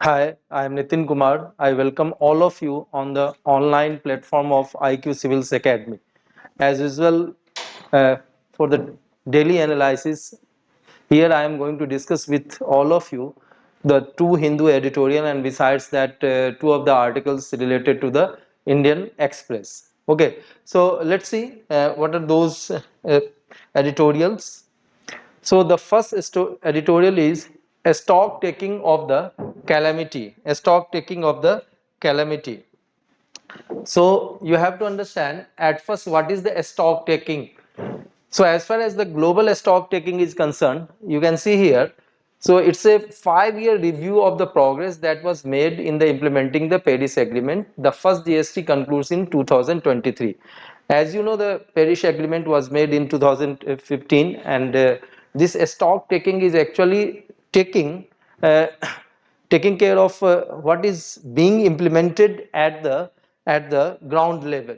Hi, I am Nitin Kumar. I welcome all of you on the online platform of IQ Civils Academy. As usual, uh, for the daily analysis, here I am going to discuss with all of you the two Hindu editorial and besides that two of the articles related to the Indian Express. Okay, so let's see what are those editorials. So the first editorial is a stock taking of the calamity. A stock taking of the calamity. So you have to understand at first what is the stock taking. So as far as the global stock taking is concerned, you can see here. So it's a 5-year review of the progress that was made in the implementing the Paris Agreement. The first GST concludes in 2023. As you know, the Paris Agreement was made in 2015, and this stock taking is actually uh, taking care of what is being implemented at the ground level.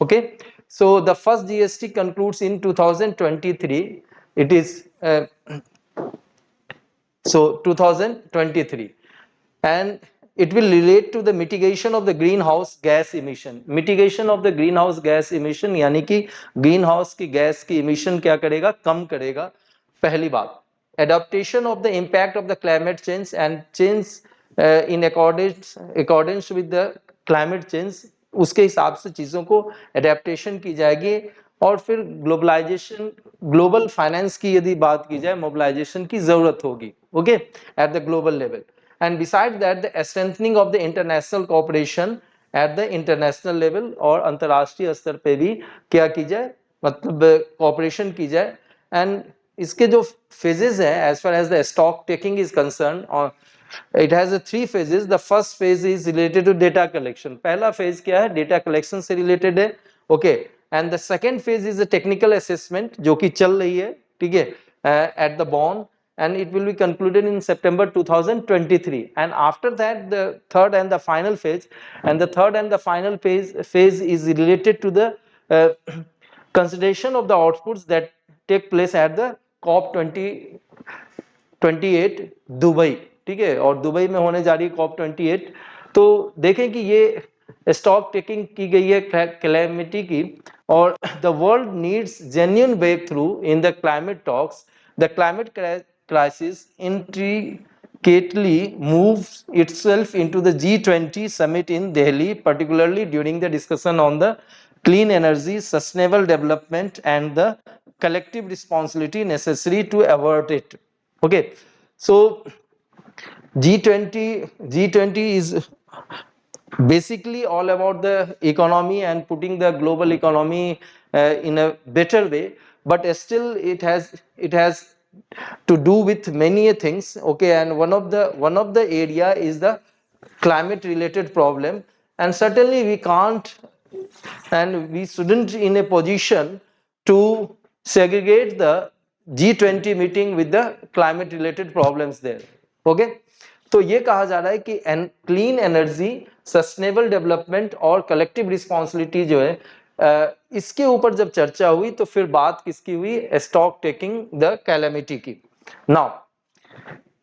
Okay, so the first GST concludes in 2023. It is 2023, and it will relate to the mitigation of the greenhouse gas emission. Mitigation of the greenhouse gas emission यानी कि green house की gas की emission क्या करेगा, कम करेगा. पहली बात, adaptation of the impact of the climate change and change in accordance with the climate change, उसके हिसाब से चीज़ों को एडेप्टेशन की जाएगी. और फिर ग्लोबलाइजेशन, ग्लोबल फाइनेंस की यदि बात की जाए, मोबिलाइजेशन की जरूरत होगी. Okay, at the global level. And beside that the strengthening of the international cooperation at the international level, और अंतर्राष्ट्रीय स्तर पे भी क्या की जाए, मतलब कोऑपरेशन की जाए. एंड इसके जो फेजेस है as far as the stock taking is concern, और it has a 3 phases. The first phase is related to data collection. पहला phase क्या है, data collection से related है. Okay, and the second phase is a technical assessment जो कि चल रही है, ठीक है, at the bond, and it will be concluded in September 2023. And after that, the third and the final phase is related to the uh, consideration of the outputs that take place at the COP 28 Dubai. ठीक है, और Dubai में होने जा रही है COP 28. तो देखें कि ये स्टॉक टेकिंग की गई है कैलेमिटी की, और the world needs genuine breakthrough in the climate talks. The climate crisis intricately moves itself into the G20 summit in Delhi, particularly during the discussion on the clean energy, sustainable development, and the collective responsibility necessary to avert it. Okay, so G20 is basically all about the economy and putting the global economy in a better way, but still it has to do with many things. Okay, and one of the area is the climate related problem, and certainly we can't and we shouldn't in a position to segregate the G20 meeting with the climate related problems there. Okay, तो ये कहा जा रहा है कि clean energy, sustainable development और collective responsibility जो है, इसके ऊपर जब चर्चा हुई तो फिर बात किसकी हुई, स्टॉक टेकिंग द कैलेमिटी की. Now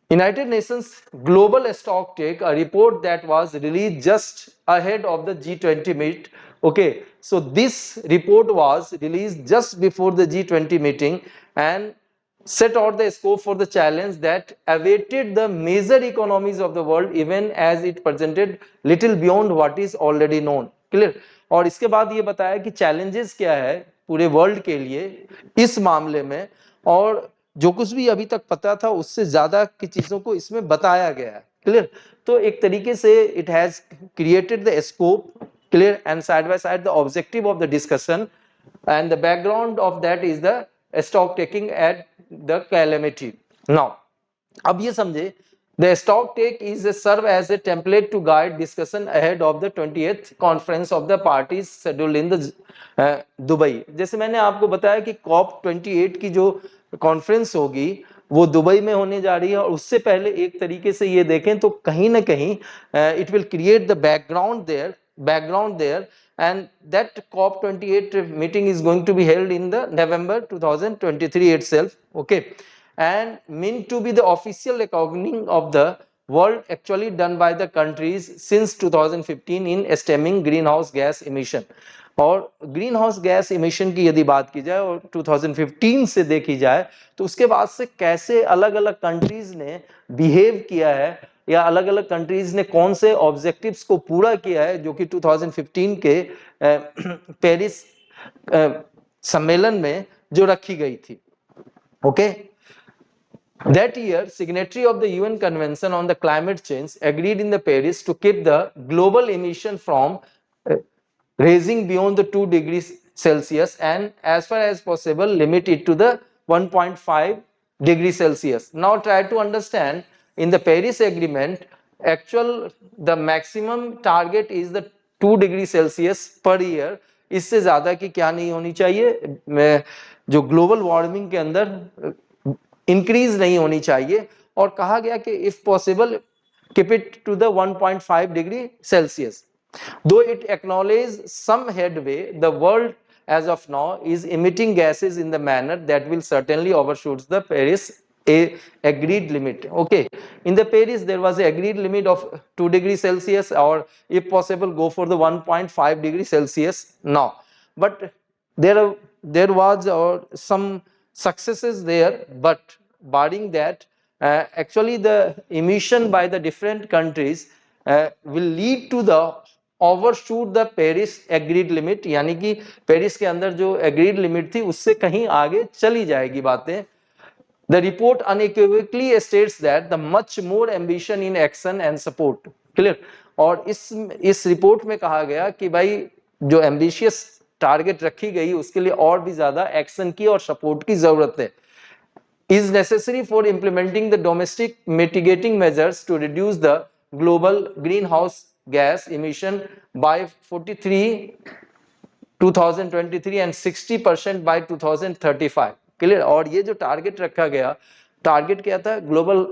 United Nations Global Stock Take, a report that was released just ahead of the G20 meet. Okay, so this report was released just before the G20 meeting and set out the scope for the challenge that awaited the major economies of the world, even as it presented little beyond what is already known. Clear? और इसके बाद ये बताया कि challenges क्या है पूरे world के लिए इस मामले में, और जो कुछ भी अभी तक पता था उससे ज्यादा की चीजों को इसमें बताया गया है. क्लियर? तो एक तरीके से it has created the scope. Clear? And side by side the objective of the discussion and the background of that is the stock taking at the calamity. Now अब ये समझे, the stock take is a serve as a template to guide discussion ahead of the 20th conference of the parties scheduled in the Dubai. जैसे मैंने आपको बताया कि COP 28 की जो कॉन्फ्रेंस होगी वो दुबई में होने जा रही है, और उससे पहले एक तरीके से ये देखें तो कहीं ना कहीं it will create the background there and that COP 28 meeting is going to be held in the November 2023 itself. Okay, and meant to be the official reckoning of the work actually done by the countries since 2015 in stemming greenhouse gas emission. और green house gas emission की यदि बात की जाए और 2015 से देखी जाए तो उसके बाद से कैसे अलग अलग कंट्रीज ने बिहेव किया है या अलग अलग कंट्रीज ने कौन से ऑब्जेक्टिव्स को पूरा किया है जो कि 2015 के पेरिस सम्मेलन में जो रखी गई थी. Okay. That year, signatory of the UN Convention on the Climate Change agreed in the Paris to keep the global emission from raising beyond the 2 degrees Celsius and as far as possible limit it to the 1.5 degrees Celsius. Now try to understand in the Paris Agreement, actual the maximum target is the 2 degree Celsius per year. इससे ज्यादा की क्या नहीं होनी चाहिए, जो global warming के अंदर इंक्रीज नहीं होनी चाहिए. और कहा गया कि if possible keep it to the 1.5 degree Celsius. Though it acknowledges some headway, the world as of now is emitting gases in the manner that will certainly overshoot the Paris agreed limit. Okay, in the Paris there was a agreed limit of 2 degrees Celsius, or if possible go for the 1.5 degree Celsius now. But there was some successes there, but barring that, actually the emission by the different countries will lead to the overshoot the Paris agreed limit. यानी कि Paris के अंदर जो agreed limit थी उससे कहीं आगे चली जाएगी बातें. The report unequivocally states that the much more ambition in action and support. Clear? और इस रिपोर्ट में कहा गया कि भाई जो एम्बिशियस टारगेट रखी गई उसके लिए और भी ज्यादा एक्शन की और सपोर्ट की जरूरत है. Is necessary for implementing the domestic mitigating measures to reduce the global greenhouse gas emission by 43 2023 and 60% by 2035. Clear. और ये जो टारगेट रखा गया, टारगेट क्या था ग्लोबल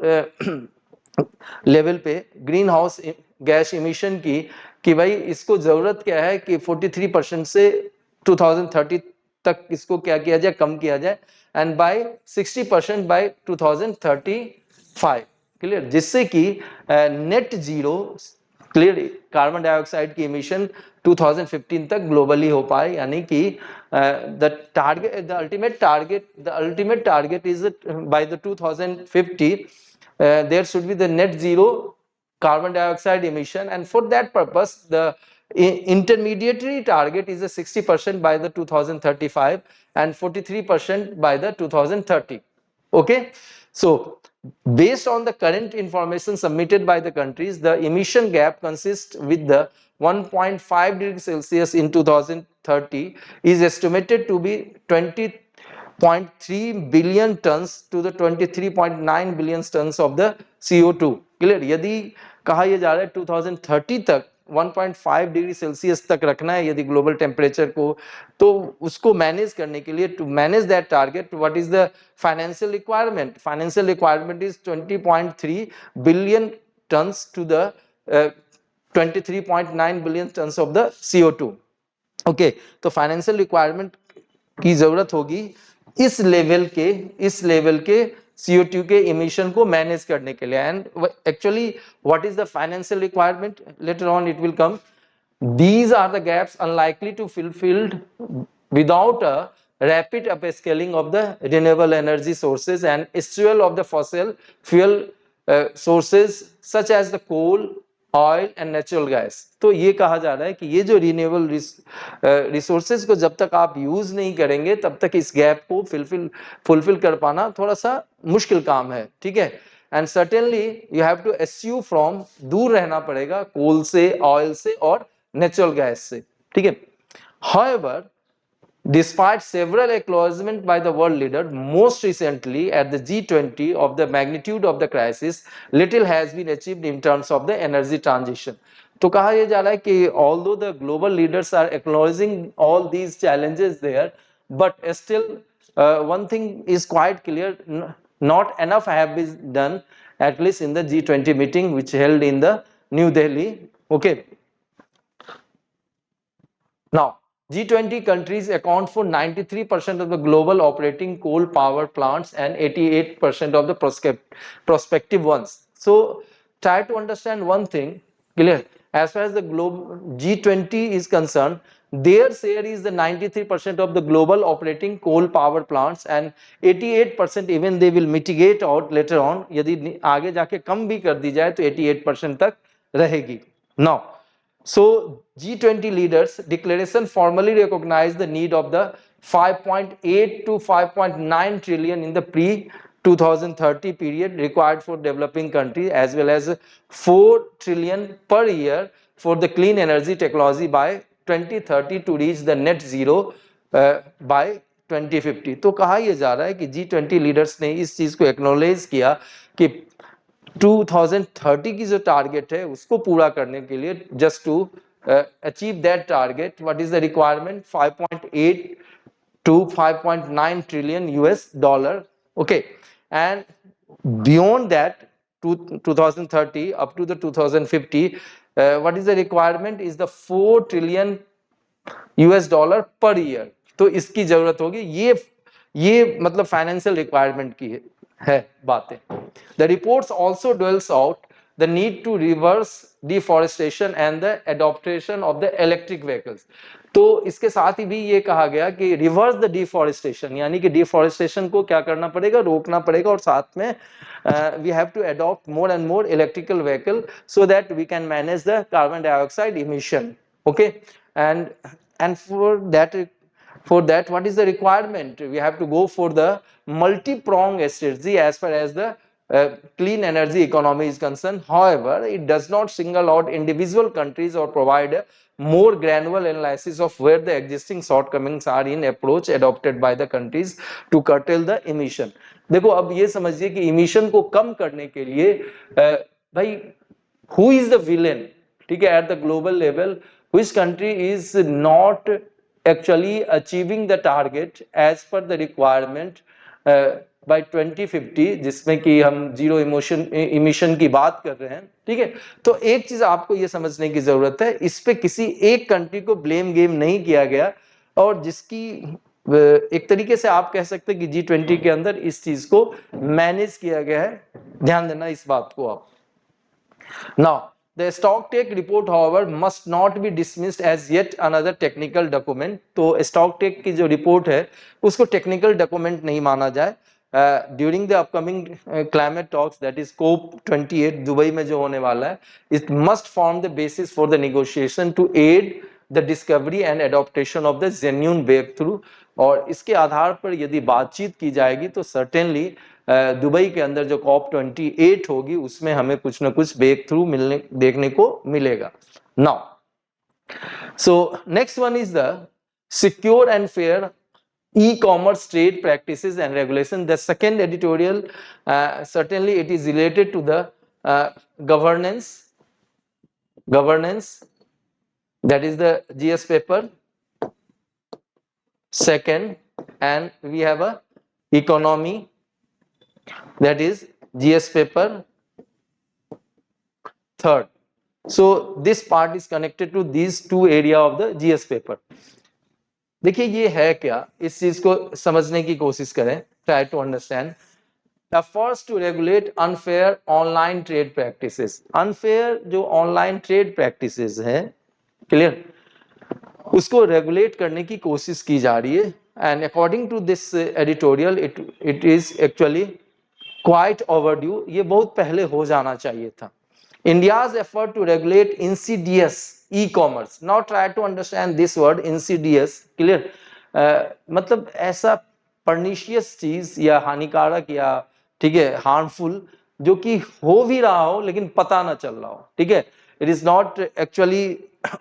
लेवल पे ग्रीन हाउस गैस इमिशन की, कि भाई इसको जरूरत क्या है कि 43% से 2030 तक इसको क्या किया जाए, कम किया जाए, एंड बाय 60% बाय 2035. क्लियर. जिससे कि net zero, clear, carbon dioxide की इमिशन 2015 तक ग्लोबली हो पाए. यानी कि the ultimate target is by the 2050 there should be the net zero carbon dioxide emission, and for that purpose the intermediary target is a 60% by the 2035 and 43% by the 2030. Okay, so based on the current information submitted by the countries, the emission gap consists with the 1.5 degrees Celsius in 2030 is estimated to be 20.3 billion tons to the 23.9 billion tons of the CO2. Clear. यदि कहा यह जा रहा है 2030 तक 1.5 degree Celsius तक रखना है यदि ग्लोबल टेम्परेचर को, तो उसको मैनेज करने के लिए, to manage that target, what is the financial requirement? Financial requirement is 20.3 billion tons to the 23.9 billion tons of the CO2. Okay, तो फाइनेंशियल रिक्वायरमेंट की जरूरत होगी इस लेवल के CO2 के इमिशन को मैनेज करने के लिए. And actually what is the financial requirement, later on it will come. These are the gaps unlikely to fulfilled without a rapid upscaling of the renewable energy sources and estual of the fossil fuel sources such as the coal, oil and natural gas. तो ये कहा जा रहा है कि ये जो renewable resources को जब तक आप यूज नहीं करेंगे तब तक इस गैप को फुलफिल कर पाना थोड़ा सा मुश्किल काम है. ठीक है. And certainly you have to eschew from, दूर रहना पड़ेगा कोल से, ऑयल से और नेचुरल गैस से. ठीक है. However, despite several acknowledgements by the world leader, most recently at the G20 of the magnitude of the crisis, little has been achieved in terms of the energy transition. तो कहा यह जा रहा है कि although the global leaders are acknowledging all these challenges there, but still one thing is quite clear, not enough have been done, at least in the G20 meeting which held in the New Delhi. Okay. Now, G20 countries account for 93% of the global operating coal power plants and 88% of the prospective ones. So, try to understand one thing, clear? As far as the global G20 is concerned, their share is the 93% of the global operating coal power plants and 88% even they will mitigate out later on. यदि आगे जाके कम भी कर दी जाए तो 88% तक रहेगी. Now, so G20 leaders declaration formally recognized the need of the 5.8 to 5.9 trillion in the pre 2030 period required for developing countries, as well as 4 trillion per year for the clean energy technology by 2030 to reach the net zero by 2050. तो कहा यह जा रहा है कि G20 leaders ने इस चीज को एक्नॉलेज किया कि 2030 की जो टारगेट है उसको पूरा करने के लिए just to achieve that target, what is the requirement? 5.8 to 5.9 trillion US dollar. Okay, and beyond that, to 2030 up to the 2050, what is the requirement? Is the 4 trillion US dollar per year. तो इसकी जरूरत होगी. ये मतलब financial requirement की है बातें. The reports also dwells out the need to reverse deforestation and the adoption of the electric vehicles. तो इसके साथ ही भी ये कहा गया कि रिवर्स द डिफॉरेस्टेशन, यानी कि डिफॉरेस्टेशन को क्या करना पड़ेगा? रोकना पड़ेगा. और साथ में we have to adopt more and more electrical vehicle so that we can manage the carbon dioxide emission. Okay, and for that what is the requirement? We have to go for the multi-pronged strategy as far as the clean energy economy is concerned. However, it does not single out individual countries or provide a more granular analysis of where the existing shortcomings are in approach adopted by the countries to curtail the emission. देखो अब ये समझिए कि emission को कम करने के लिए भाई who is the villain? ठीक है, at the global level which country is not actually achieving the target as per the requirement by 2050, जिसमें कि हम जीरो इमिशन की बात कर रहे हैं. ठीक है, तो एक चीज आपको ये समझने की जरूरत है, इस पे किसी एक कंट्री को ब्लेम गेम नहीं किया गया, और जिसकी एक तरीके से आप कह सकते हैं कि G20 के अंदर इस चीज को मैनेज किया गया है. ध्यान देना इस बात को आप. Now, the Stocktake report, however, must not be dismissed as yet another technical document. तो Stocktake की जो रिपोर्ट है उसको टेक्निकल डॉक्यूमेंट नहीं माना जाए. During the upcoming climate talks, that is COP28 Dubai में जो होने वाला है, it must form the basis for the negotiation to aid the discovery and adaptation of the genuine breakthrough. और इसके आधार पर यदि बातचीत की जाएगी तो certainly दुबई के अंदर जो COP28 होगी उसमें हमें कुछ ना कुछ ब्रेक थ्रू मिलने देखने को मिलेगा. Now, so next one is the secure and fair e-commerce trade practices and regulation. The second editorial, certainly it is related to the governance, that is the GS paper second, and we have a economy, that is GS paper third. So this part is connected to these two area of the GS paper. देखिए ये है क्या, इस चीज को समझने की कोशिश करें. Try to understand. First to regulate unfair online trade practices. Unfair जो ऑनलाइन ट्रेड प्रैक्टिसेस है, क्लियर, उसको रेगुलेट करने की कोशिश की जा रही है. And according to this editorial it is actually quite overdue. ये बहुत पहले हो जाना चाहिए था. India's effort to regulate insidious e-commerce. Now try to understand this word insidious. Clear? मतलब ऐसा pernicious चीज या हानिकारक या ठीक है harmful जो कि हो भी रहा हो लेकिन पता ना चल रहा हो. ठीक है, it is not actually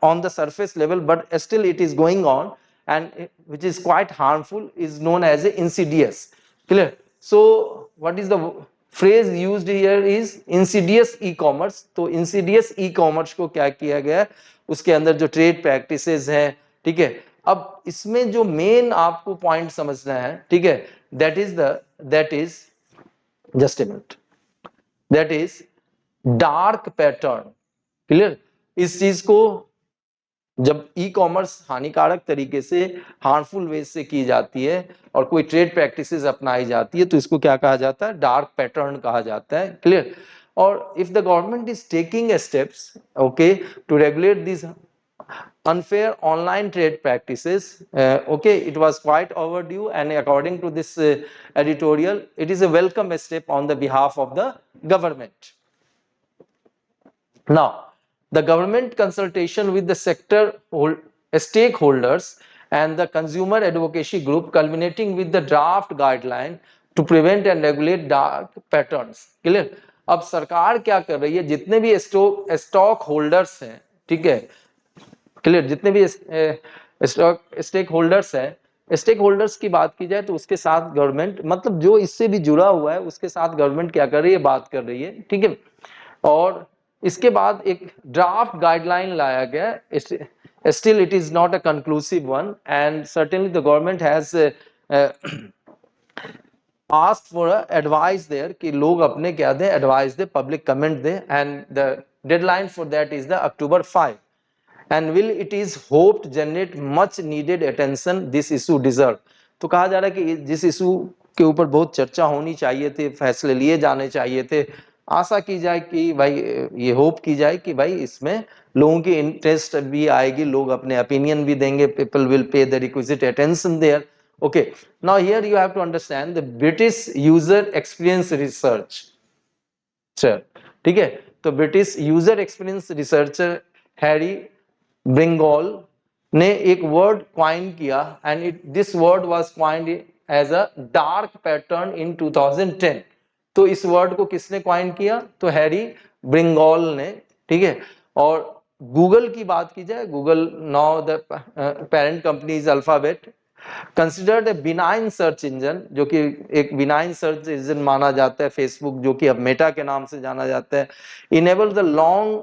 on the surface level but still it is going on, and which is quite harmful is known as a insidious. Clear? So what is the phrase used here is insidious e-commerce. तो insidious e-commerce को क्या किया गया, उसके अंदर जो trade practices हैं, ठीक है, अब इसमें जो मेन आपको पॉइंट समझना है, ठीक है, that is just a minute, that is dark pattern. Clear? इस चीज को जब ई कॉमर्स हानिकारक तरीके से हार्मफुल वे से की जाती है और कोई ट्रेड प्रैक्टिसेस अपनाई जाती है तो इसको क्या कहा जाता है? डार्क पैटर्न कहा जाता है. Clear? or if the government is taking steps, okay, to regulate these unfair online trade practices, okay, it was quite overdue, and according to this editorial, it is a welcome step on the behalf of the government. Now, the government consultation with the sector stakeholders and the consumer advocacy group culminating with the draft guideline to prevent and regulate dark patterns. Clear? अब सरकार क्या कर रही है, जितने भी stock holders हैं, ठीक है, क्लियर, जितने भी स्टेक होल्डर्स हैं, स्टेक होल्डर्स की बात की जाए तो उसके साथ गवर्नमेंट, मतलब जो इससे भी जुड़ा हुआ है उसके साथ गवर्नमेंट क्या कर रही है, बात कर रही है, ठीक है। और इसके बाद एक ड्राफ्ट गाइडलाइन लाया गया, still it is not a conclusive one, and certainly the government has asked for a advice there कि लोग अपने क्या दें, advice they, public comment they, and the deadline for that is the October 5, and will it is hoped generate much needed attention this issue deserve। तो कहा जा रहा है कि जिस इशू के ऊपर बहुत चर्चा होनी चाहिए थी, फैसले लिए जाने चाहिए थे, आशा की जाए कि भाई, ये होप की जाए कि भाई इसमें लोगों की इंटरेस्ट भी आएगी, लोग अपने ओपिनियन भी देंगे, people will pay the requisite attention there. okay, now here you have to understand the British user experience research, ठीक है, तो British user experience researcher Harry Brignull ने एक वर्ड क्वाइन किया, and this word was coined as a dark pattern in 2010। तो इस word को किसने क्वाइन किया, तो हैरी ब्रिंगॉल ने, ठीक है। और गूगल की बात की जाए, Google now the parent company is alphabet, considered a benign search engine, जो कि एक बिनाइन सर्च इंजन माना जाता है, फेसबुक जो कि अब मेटा के नाम से जाना जाता है, enable the long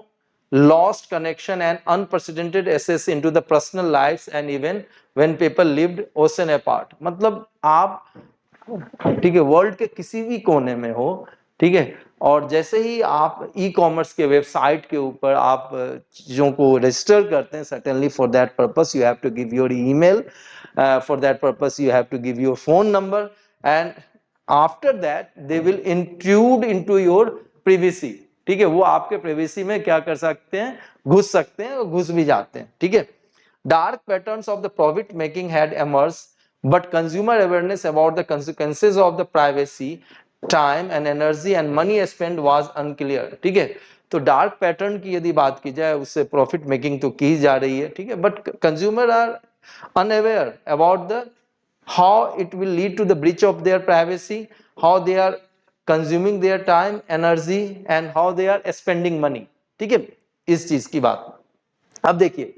lost connection and unprecedented access into the personal lives and even when people lived ocean apart। मतलब आप, ठीक है, वर्ल्ड के किसी भी कोने में हो, ठीक है, और जैसे ही आप ई कॉमर्स के वेबसाइट के ऊपर आप चीजों को रजिस्टर करते हैं, certainly for that purpose you have to give your email, for that purpose you have to give your phone number, and after that they will intrude into your privacy, ठीक है, वो आपके प्रिवेसी में क्या कर सकते हैं, घुस सकते हैं और घुस भी जाते हैं, ठीक है। Dark patterns of the profit making had emerged, but consumer awareness about the consequences of the privacy, time and energy and money spent was unclear, ठीक है। तो डार्क पैटर्न की यदि बात की जाए, उससे प्रॉफिट मेकिंग तो की जा रही है, ठीक है, but consumer are unaware about the how it will lead to the breach of their privacy, how they are consuming their time, energy and how they are spending money, ठीक है, इस चीज की बात। अब देखिए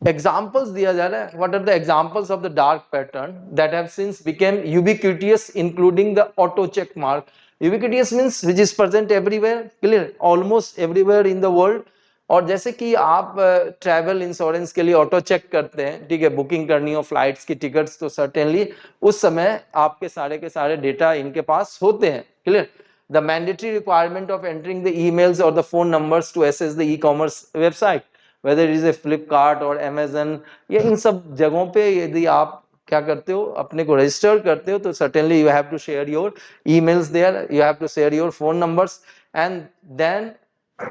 एग्जाम्पल्स दिया जा रहा है, what are the examples of the dark pattern that have since become ubiquitous including the auto check mark. Ubiquitous means which is present everywhere, clear, almost everywhere in the world. और जैसे कि आप travel insurance के लिए auto check करते हैं, ठीक है, बुकिंग करनी हो फ्लाइट्स की टिकट्स, तो सर्टेनली उस समय आपके सारे के सारे डेटा इनके पास होते हैं, clear. The mandatory requirement of entering the emails or the phone numbers to access the e-commerce website, whether it is a Flipkart or Amazon, या इन सब जगहों पे यदि आप क्या करते हो, अपने को रजिस्टर करते हो, तो certainly you have to share your emails there, you have to share your phone numbers, and then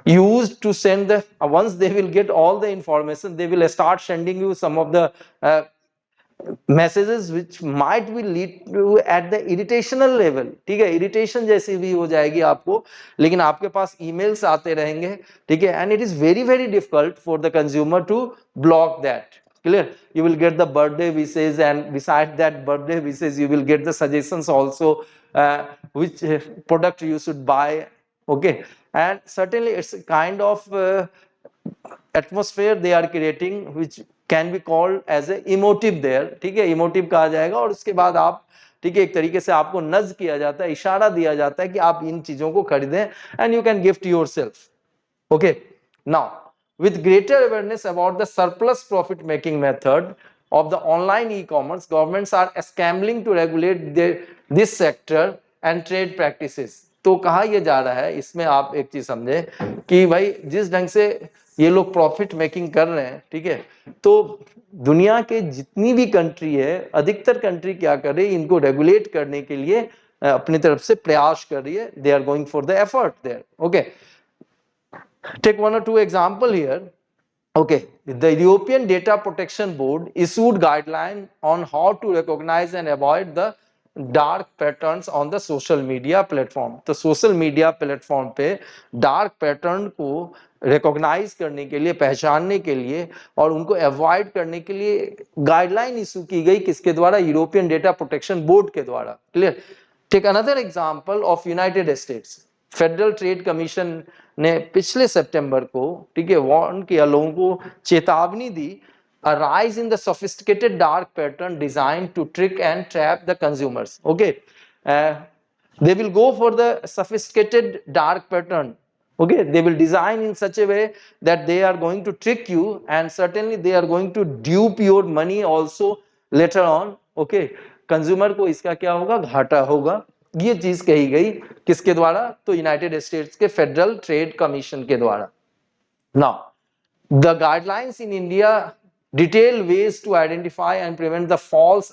used to send the, once they will get all the information, they will start sending you some of the messages which might will lead to at the irritational level, ठीक है, irritation जैसी भी हो जाएगी आपको, लेकिन आपके पास emails आते रहेंगे, ठीक है, and it is very very difficult for the consumer to block that, clear। You will get the birthday wishes, and beside that birthday wishes you will get the suggestions also, which product you should buy, okay, and certainly it's a kind of atmosphere they are creating which can be called as a emotive there, ठीक है, emotive कहा जाएगा। और उसके बाद आप, ठीक है, एक तरीके से आपको नज किया जाता है, इशारा दिया जाता है कि आप इन चीजों को खरीदें, and you can gift yourself, okay। Now with greater awareness about the surplus profit making method of the online e-commerce, governments are scrambling to regulate this sector and trade practices। तो कहा यह जा रहा है, इसमें आप एक चीज समझे कि भाई जिस ढंग से ये लोग प्रॉफिट मेकिंग कर रहे हैं, ठीक है, तो दुनिया के जितनी भी कंट्री है, अधिकतर कंट्री क्या कर रही है, इनको रेगुलेट करने के लिए अपनी तरफ से प्रयास कर रही है, they are going for the effort there. Okay, take one or two example here. Okay, the European Data Protection Board issued guidelines on how to recognize and avoid the dark patterns on the social media platform. तो social media platform पे dark pattern को recognise करने के लिए, पहचानने के लिए और उनको अवॉइड करने के लिए गाइडलाइन इशू की गई, किसके द्वारा? यूरोपियन डेटा प्रोटेक्शन बोर्ड के द्वारा. Clear? Take another example of United States. Federal Trade Commission ने पिछले सितंबर को, ठीक है, वार्न किया, लोगों को चेतावनी दी, a rise in the sophisticated dark pattern designed to trick and trap the consumers. Okay, they will go for the sophisticated dark pattern. Okay, they will design in such a way that they are going to trick you and certainly they are going to dupe your money also later on. Okay, consumer को इसका क्या होगा? घाटा होगा. ये चीज कही गई किसके द्वारा? तो यूनाइटेड स्टेट्स के फेडरल ट्रेड कमीशन के द्वारा. Now the guidelines in India detail ways to identify and prevent the false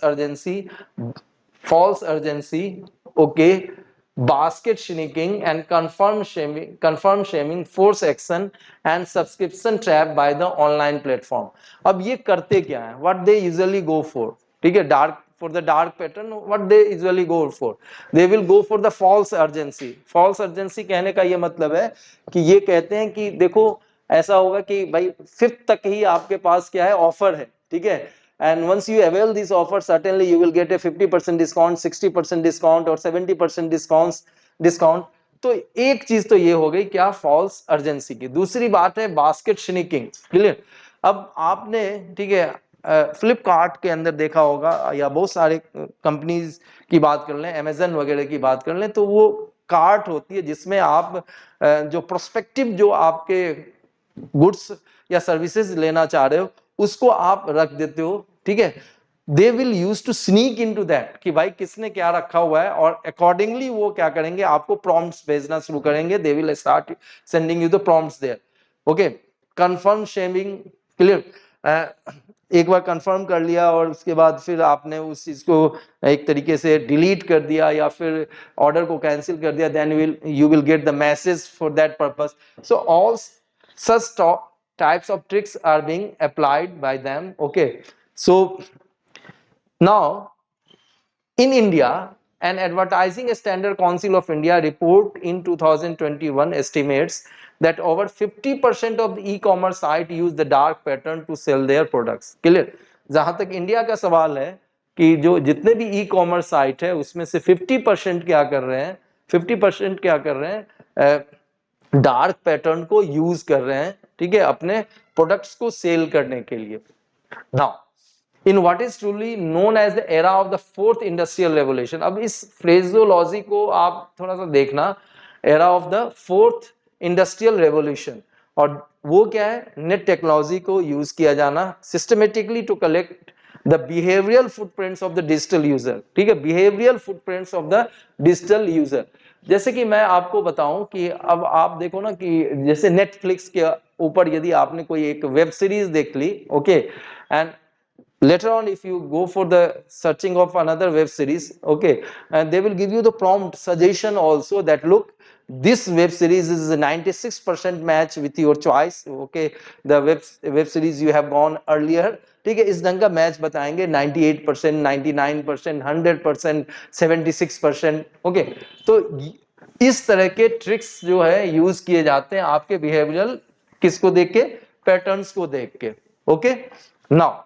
urgency, okay, basket sneaking and confirm shaming, force action and subscription trap by the online platform. अब ये करते क्या है? What they usually go for, ठीक है, for the dark pattern, what they usually go for, they will go for the false urgency. False urgency कहने का ये मतलब है कि ये कहते हैं कि देखो ऐसा होगा कि भाई 5th तक ही आपके पास क्या है? ऑफर है, ठीक है, and once you avail this offer certainly you will get a 50% discount, 60% discount और 70% discount. तो एक चीज तो ये हो गई क्या? फॉल्स अर्जेंसी की. दूसरी बात है बास्केट स्नीकिंग. क्लियर? अब आपने, ठीक है, फ्लिपकार्ट के अंदर देखा होगा या बहुत सारे कंपनीज की बात कर लें, अमेजन वगैरह की बात कर लें, तो वो कार्ट होती है जिसमें आप जो प्रोस्पेक्टिव जो आपके गुड्स या सर्विसेज लेना चाह रहे हो उसको आप रख देते हो, ठीक है. They will use to sneak into that कि भाई किसने क्या रखा हुआ है और अकॉर्डिंगली वो क्या करेंगे? आपको प्रॉम्प्ट्स भेजना शुरू करेंगे. They will start sending you the prompts there. Okay, confirm shaming. Clear? एक बार कंफर्म कर लिया और उसके बाद फिर आपने उस चीज को एक तरीके से डिलीट कर दिया या फिर ऑर्डर को कैंसिल कर दिया, then you will get the message for that purpose. So all such types of tricks are being applied by them. Okay, so now in India, an Advertising Standard Council of India report in 2021 estimates that over 50% of the e-commerce site use the dark pattern to sell their products. Clear? जहां तक India का सवाल है कि जो जितने भी e commerce site है उसमें से 50% क्या कर रहे हैं? 50% क्या कर रहे हैं? डार्क पैटर्न को यूज कर रहे हैं, ठीक है, अपने प्रोडक्ट्स को सेल करने के लिए. Now in what is truly known as the era of the 4th industrial revolution. अब इस फ्रेजोलॉजी को आप थोड़ा सा देखना, era of the 4th industrial revolution. और वो क्या है? नेट टेक्नोलॉजी को यूज किया जाना systematically to collect the behavioral footprints of the digital user. ठीक है, behavioral footprints of the digital user. जैसे कि मैं आपको बताऊं कि अब आप देखो ना कि जैसे नेटफ्लिक्स के ऊपर यदि आपने कोई एक वेब सीरीज देख ली, okay, and later on if you go for the searching of another web series, okay, and they will give you the prompt suggestion also that look, this web series is a 96% match with your choice. Okay, the web series you have gone earlier, ठीक है, इस ढंग का match बताएंगे. 98%, 99%, 100%, 76%. Okay, तो इस तरह के ट्रिक्स जो है यूज किए जाते हैं आपके बिहेवियरल किसको देख के? पैटर्न्स को देख के. ओके, नाउ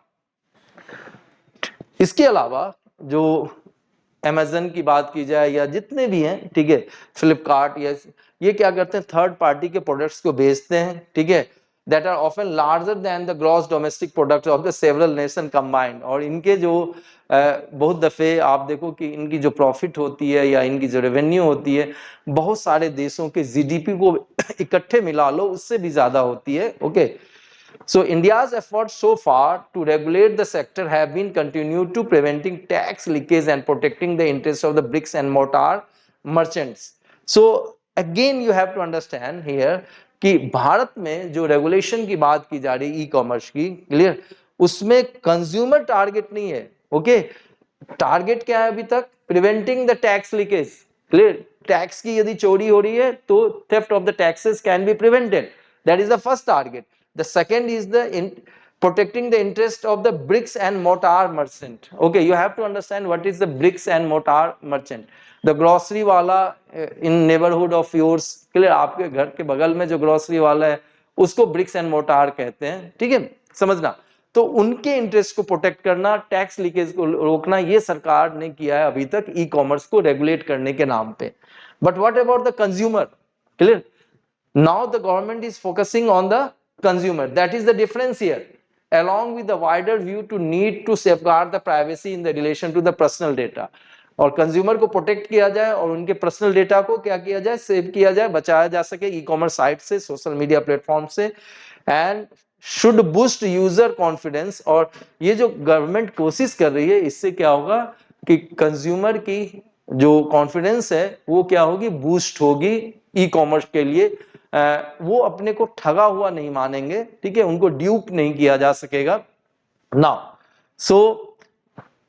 इसके अलावा जो अमेजन की बात की जाए या जितने भी हैं, ठीक है, फ्लिपकार्ट, ये क्या करते हैं? थर्ड पार्टी के प्रोडक्ट्स को बेचते हैं, ठीक है, that are often larger than the gross domestic product of the several nation combined. और इनके जो बहुत दफे आप देखो कि इनकी जो प्रॉफिट होती है या इनकी जो रेवेन्यू होती है बहुत सारे देशों के जीडीपी को इकट्ठे मिला लो उससे भी ज्यादा होती है. Okay, so India's efforts so far to regulate the sector have been continued to preventing tax leakage and protecting the interests of the bricks and mortar merchants. So again you have to understand here कि भारत में जो regulation की बात की जा रही e commerce की, clear, उसमें कंज्यूमर टारगेट नहीं है. ओके, टारगेट क्या है अभी तक? Preventing the tax leakage, clear, tax की यदि चोरी हो रही है तो theft of the taxes can be prevented, that is the first target. The second is the protecting the interest of the bricks and mortar merchant. Okay, you have to understand what is the bricks and mortar merchant. The grocery वाला in neighborhood of yours, clear, आपके घर के बगल में जो grocery वाला है उसको ब्रिक्स एंड मोटार कहते हैं, ठीक है, समझना. तो उनके इंटरेस्ट को प्रोटेक्ट करना, टैक्स लीकेज को रोकना, ये सरकार ने किया है अभी तक ई कॉमर्स को रेगुलेट करने के नाम पे. But what about the consumer, clear, now the government is focusing on the consumer. That is the difference here, along with the wider view to need to safeguard the privacy in the relation to the personal data. और consumer को protect किया जाए और उनके personal data को क्या किया जाए, सेव किया जाए, बचाया जा सके ई कॉमर्स साइट से, सोशल मीडिया प्लेटफॉर्म से. And should boost user confidence. और ये जो गवर्नमेंट कोशिश कर रही है, इससे क्या होगा कि कंज्यूमर की जो कॉन्फिडेंस है वो क्या होगी, बूस्ट होगी ई कॉमर्स के लिए. वो अपने को ठगा हुआ नहीं मानेंगे, ठीक है, उनको ड्यूप नहीं किया जा सकेगा. Now so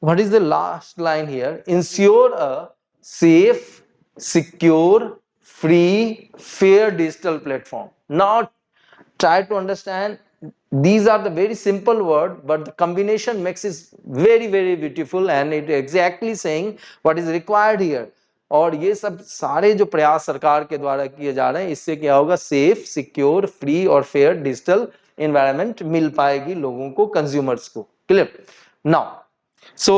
what is the last line here, ensure a safe, secure, free, fair digital platform. Now try to understand, these are the very simple word but the combination makes it very very beautiful and it exactly saying what is required here. और ये सब सारे जो प्रयास सरकार के द्वारा किए जा रहे हैं, इससे क्या होगा, सेफ, सिक्योर, फ्री और फेयर डिजिटल एनवायरनमेंट मिल पाएगी लोगों को, कंज्यूमर्स को. Clear. Now so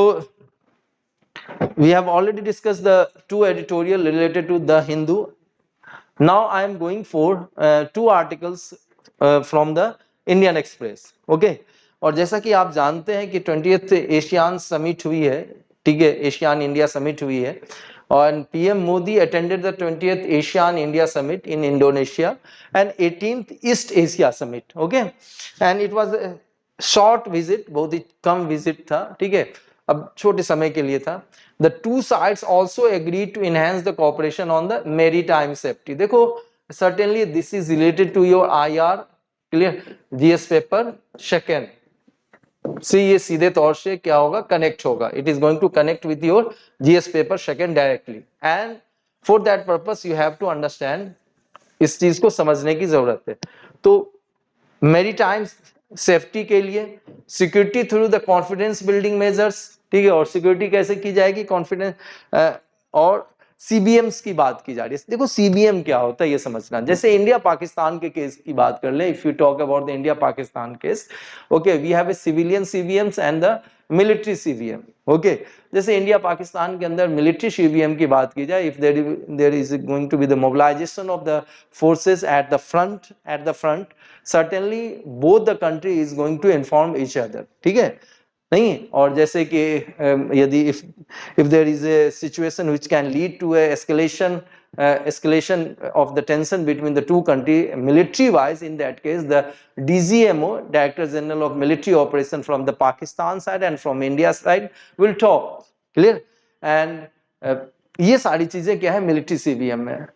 we have already discussed the two editorial related to the Hindu. Now I am going for two articles from the Indian Express. Okay, और जैसा कि आप जानते हैं कि 20th एशियान समिट हुई है, ठीक है, एशियान इंडिया समिट हुई है, और PM Modi attended the 20th ASEAN India summit in Indonesia and 18th East Asia summit. Okay, and it was short visit, बहुत ही कम विजिट था, ठीक है, अब छोटे समय के लिए था. The two sides also agreed to enhance the cooperation on the maritime safety. देखो, certainly this is related to your IR, clear, GS paper second. See, ये सीधे तौर से क्या होगा, कनेक्ट होगा. It is going to connect with your GS paper second directly. And for that purpose you have to understand, इस चीज को समझने की जरूरत है. तो मैरीटाइम सेफ्टी के लिए security through the confidence building measures, ठीक है, और सिक्योरिटी कैसे की जाएगी, कॉन्फिडेंस, और सीबीएम्स की बात की जा रही है. देखो सीबीएम क्या होता है ये समझना. जैसे इंडिया पाकिस्तान के केस की बात कर ले, if you talk about the India Pakistan case, okay, we have a civilian CBMs and the military CBM. Okay, जैसे इंडिया पाकिस्तान के अंदर मिलिट्री सीबीएम की बात की जाए, if there is going to be the mobilization of the forces at the front, certainly both the country is going to inform each other, ठीक है, नहीं. और जैसे कि यदि if there is a situation which can lead to a escalation of the tension between the two country military wise, in that case the DGMO, Director General of Military Operation, from the Pakistan side and from India side will talk, clear. and ये सारी चीजें क्या है, military CBM में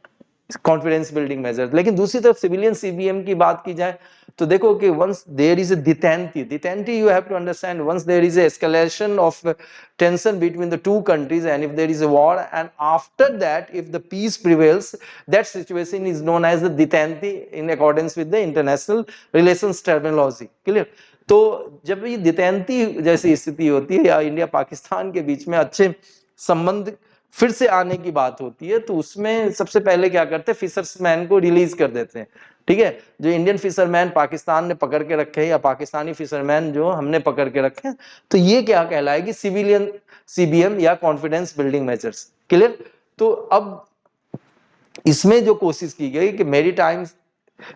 confidence building major. लेकिन दूसरी तरफ civilian CBM की बात की जाए तो देखो कि once there is a detente, you have to understand, once there is escalation of tension between the two countries and if there is a war and after that if the peace prevails, that situation is known as the detente in accordance with the international relations terminology. Clear. तो जब ये डिटेंटी जैसी स्थिति होती है या India Pakistan के बीच में अच्छे संबंध फिर से आने की बात होती है, तो उसमें सबसे पहले क्या करते हैं, फिशर्समैन को रिलीज कर देते हैं, ठीक है. जो इंडियन फिशरमैन पाकिस्तान ने पकड़ के रखे हैं या पाकिस्तानी फिशरमैन जो हमने पकड़ के रखे हैं, तो ये क्या कहलाएगी, सिविलियन सीबीएम या कॉन्फिडेंस बिल्डिंग मेजर्स. क्लियर. तो अब इसमें जो कोशिश की गई कि मैरीटाइम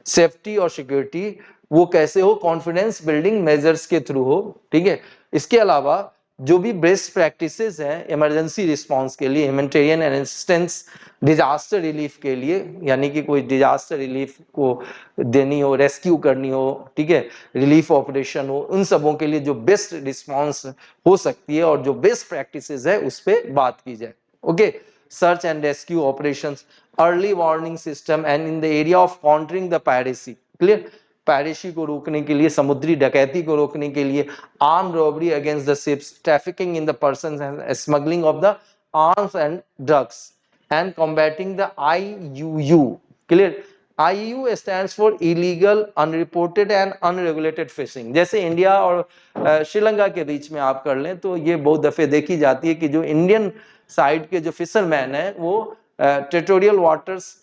सेफ्टी और सिक्योरिटी वो कैसे हो, कॉन्फिडेंस बिल्डिंग मेजर्स के थ्रू हो, ठीक है. इसके अलावा जो भी बेस्ट प्रैक्टिसेस हैं इमरजेंसी रिस्पांस के लिए, ह्यूमैनिटेरियन असिस्टेंस, डिजास्टर रिलीफ के लिए, यानी कि कोई डिजास्टर रिलीफ को देनी हो, रेस्क्यू करनी हो, ठीक है, रिलीफ ऑपरेशन हो, उन सबों के लिए जो बेस्ट रिस्पांस हो सकती है और जो बेस्ट प्रैक्टिसेस है उस पर बात की जाए. Okay, search and rescue operations, early warning system and in the area of countering the piracy. Clear. Piracy को रोकने के लिए, समुद्री डकैती को रोकने के लिए, arm robbery against the ships, trafficking in the persons, smuggling of the arms and drugs and combating the IUU. Clear? IUU stands for illegal, unreported and unregulated fishing. जैसे इंडिया और श्रीलंका के बीच में आप कर लें तो ये बहुत दफे देखी जाती है कि जो इंडियन साइड के जो फिशरमैन है वो टेरिटोरियल वाटर्स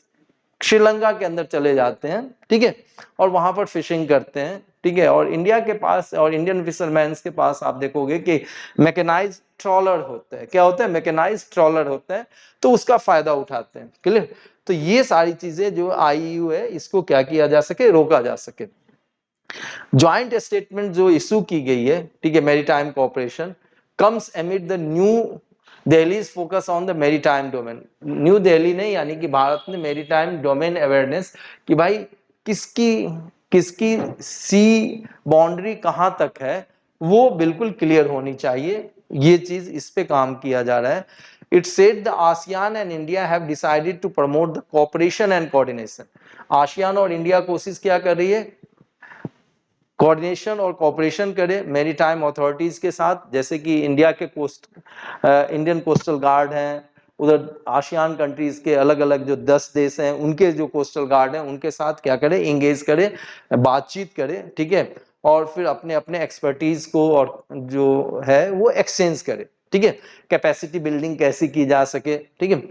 श्रीलंका के अंदर चले जाते हैं, ठीक है, और वहां पर फिशिंग करते हैं, ठीक है। और इंडिया के पास और इंडियन फिशरमैन्स के पास आप देखोगे कि मैकेनाइज्ड ट्रॉलर होता है। क्या होता है? मैकेनाइज्ड ट्रॉलर होता है, तो उसका फायदा उठाते हैं। क्लियर? तो ये सारी चीजें जो आईयू है इसको क्या किया जा सके, रोका जा सके। ज्वाइंट स्टेटमेंट जो इशू की गई है, ठीक है, maritime cooperation comes एमिड the new Delhi is focus on the maritime domain. New Delhi ने यानी कि भारत ने मैरीटाइम डोमेन अवेयरनेस कि भाई किसकी किसकी सी बाउंड्री कहां तक है वो बिल्कुल क्लियर होनी चाहिए, ये चीज इस पे काम किया जा रहा है। It said the ASEAN and India have decided to promote the cooperation and coordination. ASEAN और इंडिया कोशिश क्या कर रही है? कोऑर्डिनेशन और कोऑपरेशन करे मैरीटाइम अथॉरिटीज के साथ, जैसे कि इंडिया के इंडियन कोस्टल गार्ड हैं, उधर आसियान कंट्रीज के अलग अलग जो 10 देश हैं उनके जो कोस्टल गार्ड हैं उनके साथ क्या करे, इंगेज करे, बातचीत करे, ठीक है, और फिर अपने अपने एक्सपर्टीज को और जो है वो एक्सचेंज करे, ठीक है, कैपेसिटी बिल्डिंग कैसी की जा सके, ठीक है।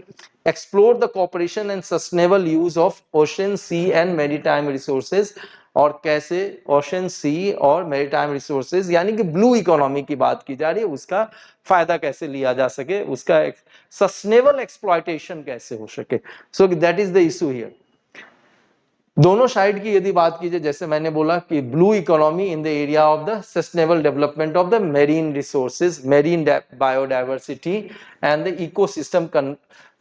Explore the cooperation and sustainable use of ocean, sea and maritime resources, और कैसे ओशन, सी और मैरीटाइम रिसोर्सेज यानी कि ब्लू इकोनॉमी की बात की जा रही है, उसका फायदा कैसे लिया जा सके, उसका सस्टेनेबल एक्सप्लॉयटेशन कैसे हो सके। So that is the issue here. दोनों साइड की यदि बात कीजिए, जैसे मैंने बोला कि blue economy in the area of the sustainable development of the marine resources, marine biodiversity and the ecosystem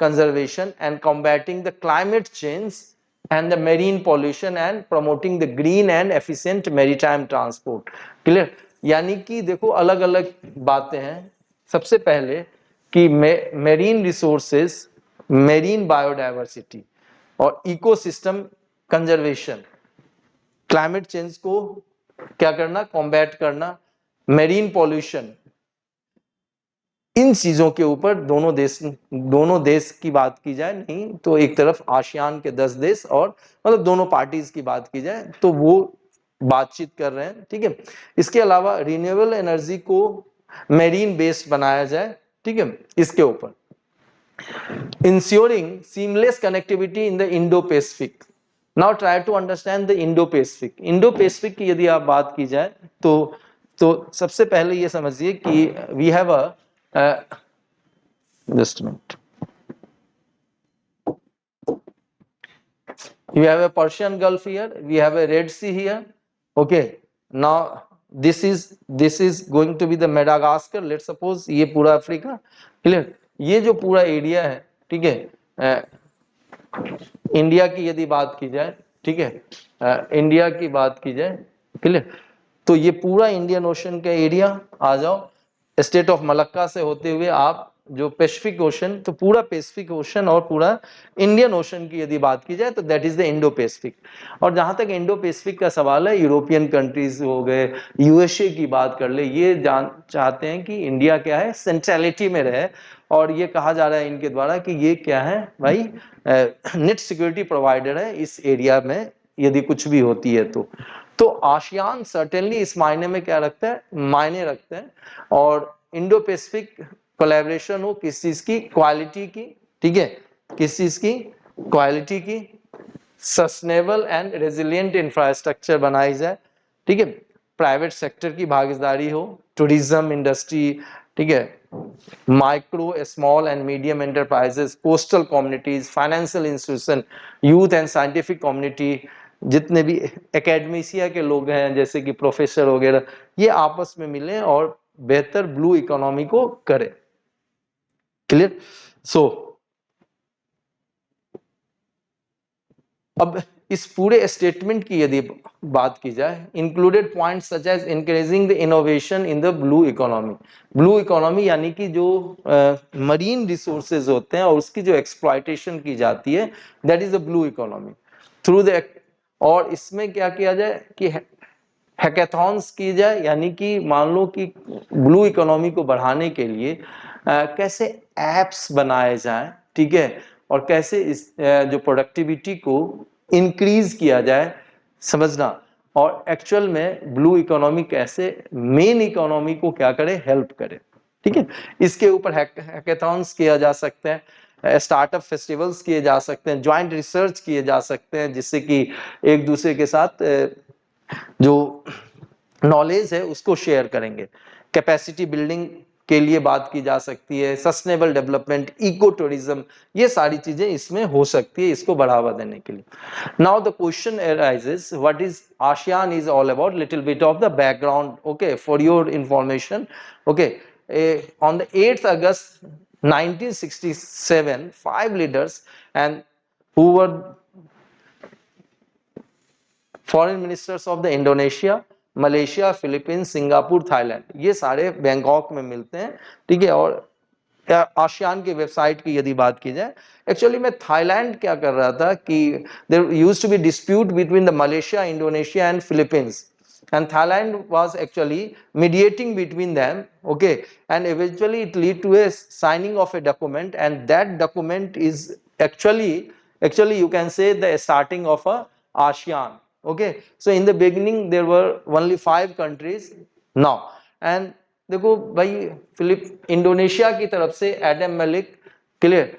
conservation and combating the climate change and the marine pollution and promoting the green and efficient maritime transport. Clear? यानी कि देखो अलग अलग बातें हैं। सबसे पहले कि मेरीन रिसोर्सेज, मेरीन बायोडाइवर्सिटी और इकोसिस्टम कंजर्वेशन, क्लाइमेट चेंज को क्या करना, कॉम्बैट करना, मेरीन पॉल्यूशन, इन चीजों के ऊपर दोनों देश की बात की जाए, नहीं तो एक तरफ आसियान के 10 देश और मतलब दोनों पार्टीज की बात की जाए तो वो बातचीत कर रहे हैं, ठीक है। इसके अलावा रिन्यूएबल एनर्जी को मेरीन बेस्ड बनाया जाए, ठीक है, इसके ऊपर ensuring seamless connectivity in the Indo Pacific. Now try to understand the Indo Pacific. Indo Pacific की यदि आप बात की जाए तो सबसे पहले ये समझिए कि we have a just a minute. You have a Persian Gulf here, we have a Red Sea here, okay. Now this is going to be the Madagascar, let's suppose ये पूरा अफ्रीका, क्लियर। ये जो पूरा area है, ठीक है, India की यदि बात की जाए, ठीक है, इंडिया की बात की जाए, क्लियर, तो ये पूरा इंडियन ओशन का एरिया आ जाओ, स्टेट ऑफ मलक्का से होते हुए आप जो पैसिफिक ओशन, तो पूरा पैसिफिक ओशन और पूरा इंडियन ओशन की यदि बात की जाए तो that is the Indo Pacific. और जहां तक इंडो पैसिफिक का सवाल है, यूरोपियन कंट्रीज हो गए, यूएसए की बात कर ले, ये चाहते हैं कि इंडिया क्या है, सेंट्रलिटी में रहे, और ये कहा जा रहा है इनके द्वारा कि ये क्या है भाई, नेट सिक्योरिटी प्रोवाइडर है इस एरिया में यदि कुछ भी होती है तो आसियान सर्टेनली इस मायने में क्या रखता है, मायने रखते हैं। और इंडो पैसिफिक कोलैबोरेशन हो किस चीज की, क्वालिटी की, ठीक है, किस चीज की, क्वालिटी की, सस्टेनेबल एंड रेजिलिएंट इंफ्रास्ट्रक्चर बनाई जाए, ठीक है, प्राइवेट सेक्टर की भागीदारी हो, टूरिज्म इंडस्ट्री, ठीक है, micro small and medium enterprises, coastal communities, financial institution, youth and scientific community, जितने भी एकेडमिशिया के लोग हैं जैसे कि प्रोफेसर वगैरह, ये आपस में मिलें और बेहतर ब्लू इकोनॉमी को करें। क्लियर? सो अब इस पूरे स्टेटमेंट की यदि बात की जाए, included points such as encouraging the innovation in the blue economy. Blue economy यानी कि जो मरीन रिसोर्सेज होते हैं और उसकी जो एक्सप्लॉयटेशन की जाती है, that is the blue economy through the, और इसमें क्या किया जाए कि हैकेथॉन्स की जाए, यानी कि मान लो कि ब्लू इकोनॉमी को बढ़ाने के लिए कैसे एप्स बनाए जाएं, ठीक है, और कैसे इस जो प्रोडक्टिविटी को इंक्रीज किया जाए, समझना, और एक्चुअल में ब्लू इकोनॉमी कैसे मेन इकोनॉमी को क्या करे, हेल्प करे, ठीक है। इसके ऊपर हैकेथॉन्स किया जा सकते हैं, स्टार्टअप फेस्टिवल्स किए जा सकते हैं, ज्वाइंट रिसर्च किए जा सकते हैं, जिससे कि एक दूसरे के साथ जो नॉलेज है उसको शेयर करेंगे। कैपेसिटी बिल्डिंग के लिए बात की जा सकती है, सस्टेनेबल डेवलपमेंट, इको टूरिज्म, ये सारी चीजें इसमें हो सकती है इसको बढ़ावा देने के लिए। Now the question arises, what is ASEAN is all about, little bit of the background, okay, for your information, okay. On the 8th August 1967, 5 leaders and who were foreign ministers of the Indonesia, Malaysia, Philippines, Singapore, Thailand, ये सारे Bangkok में मिलते हैं, ठीक है। और ASEAN की website की यदि बात की जाए, एक्चुअली में थाईलैंड क्या कर रहा था कि there used to be dispute between the Malaysia, Indonesia and Philippines, and Thailand was actually mediating between them, okay, and eventually it lead to a signing of a document, and that document is actually you can say the starting of a ASEAN, okay. So in the beginning there were only 5 countries now, and देखो भाई, Indonesia की तरफ से Adam Malik, clear,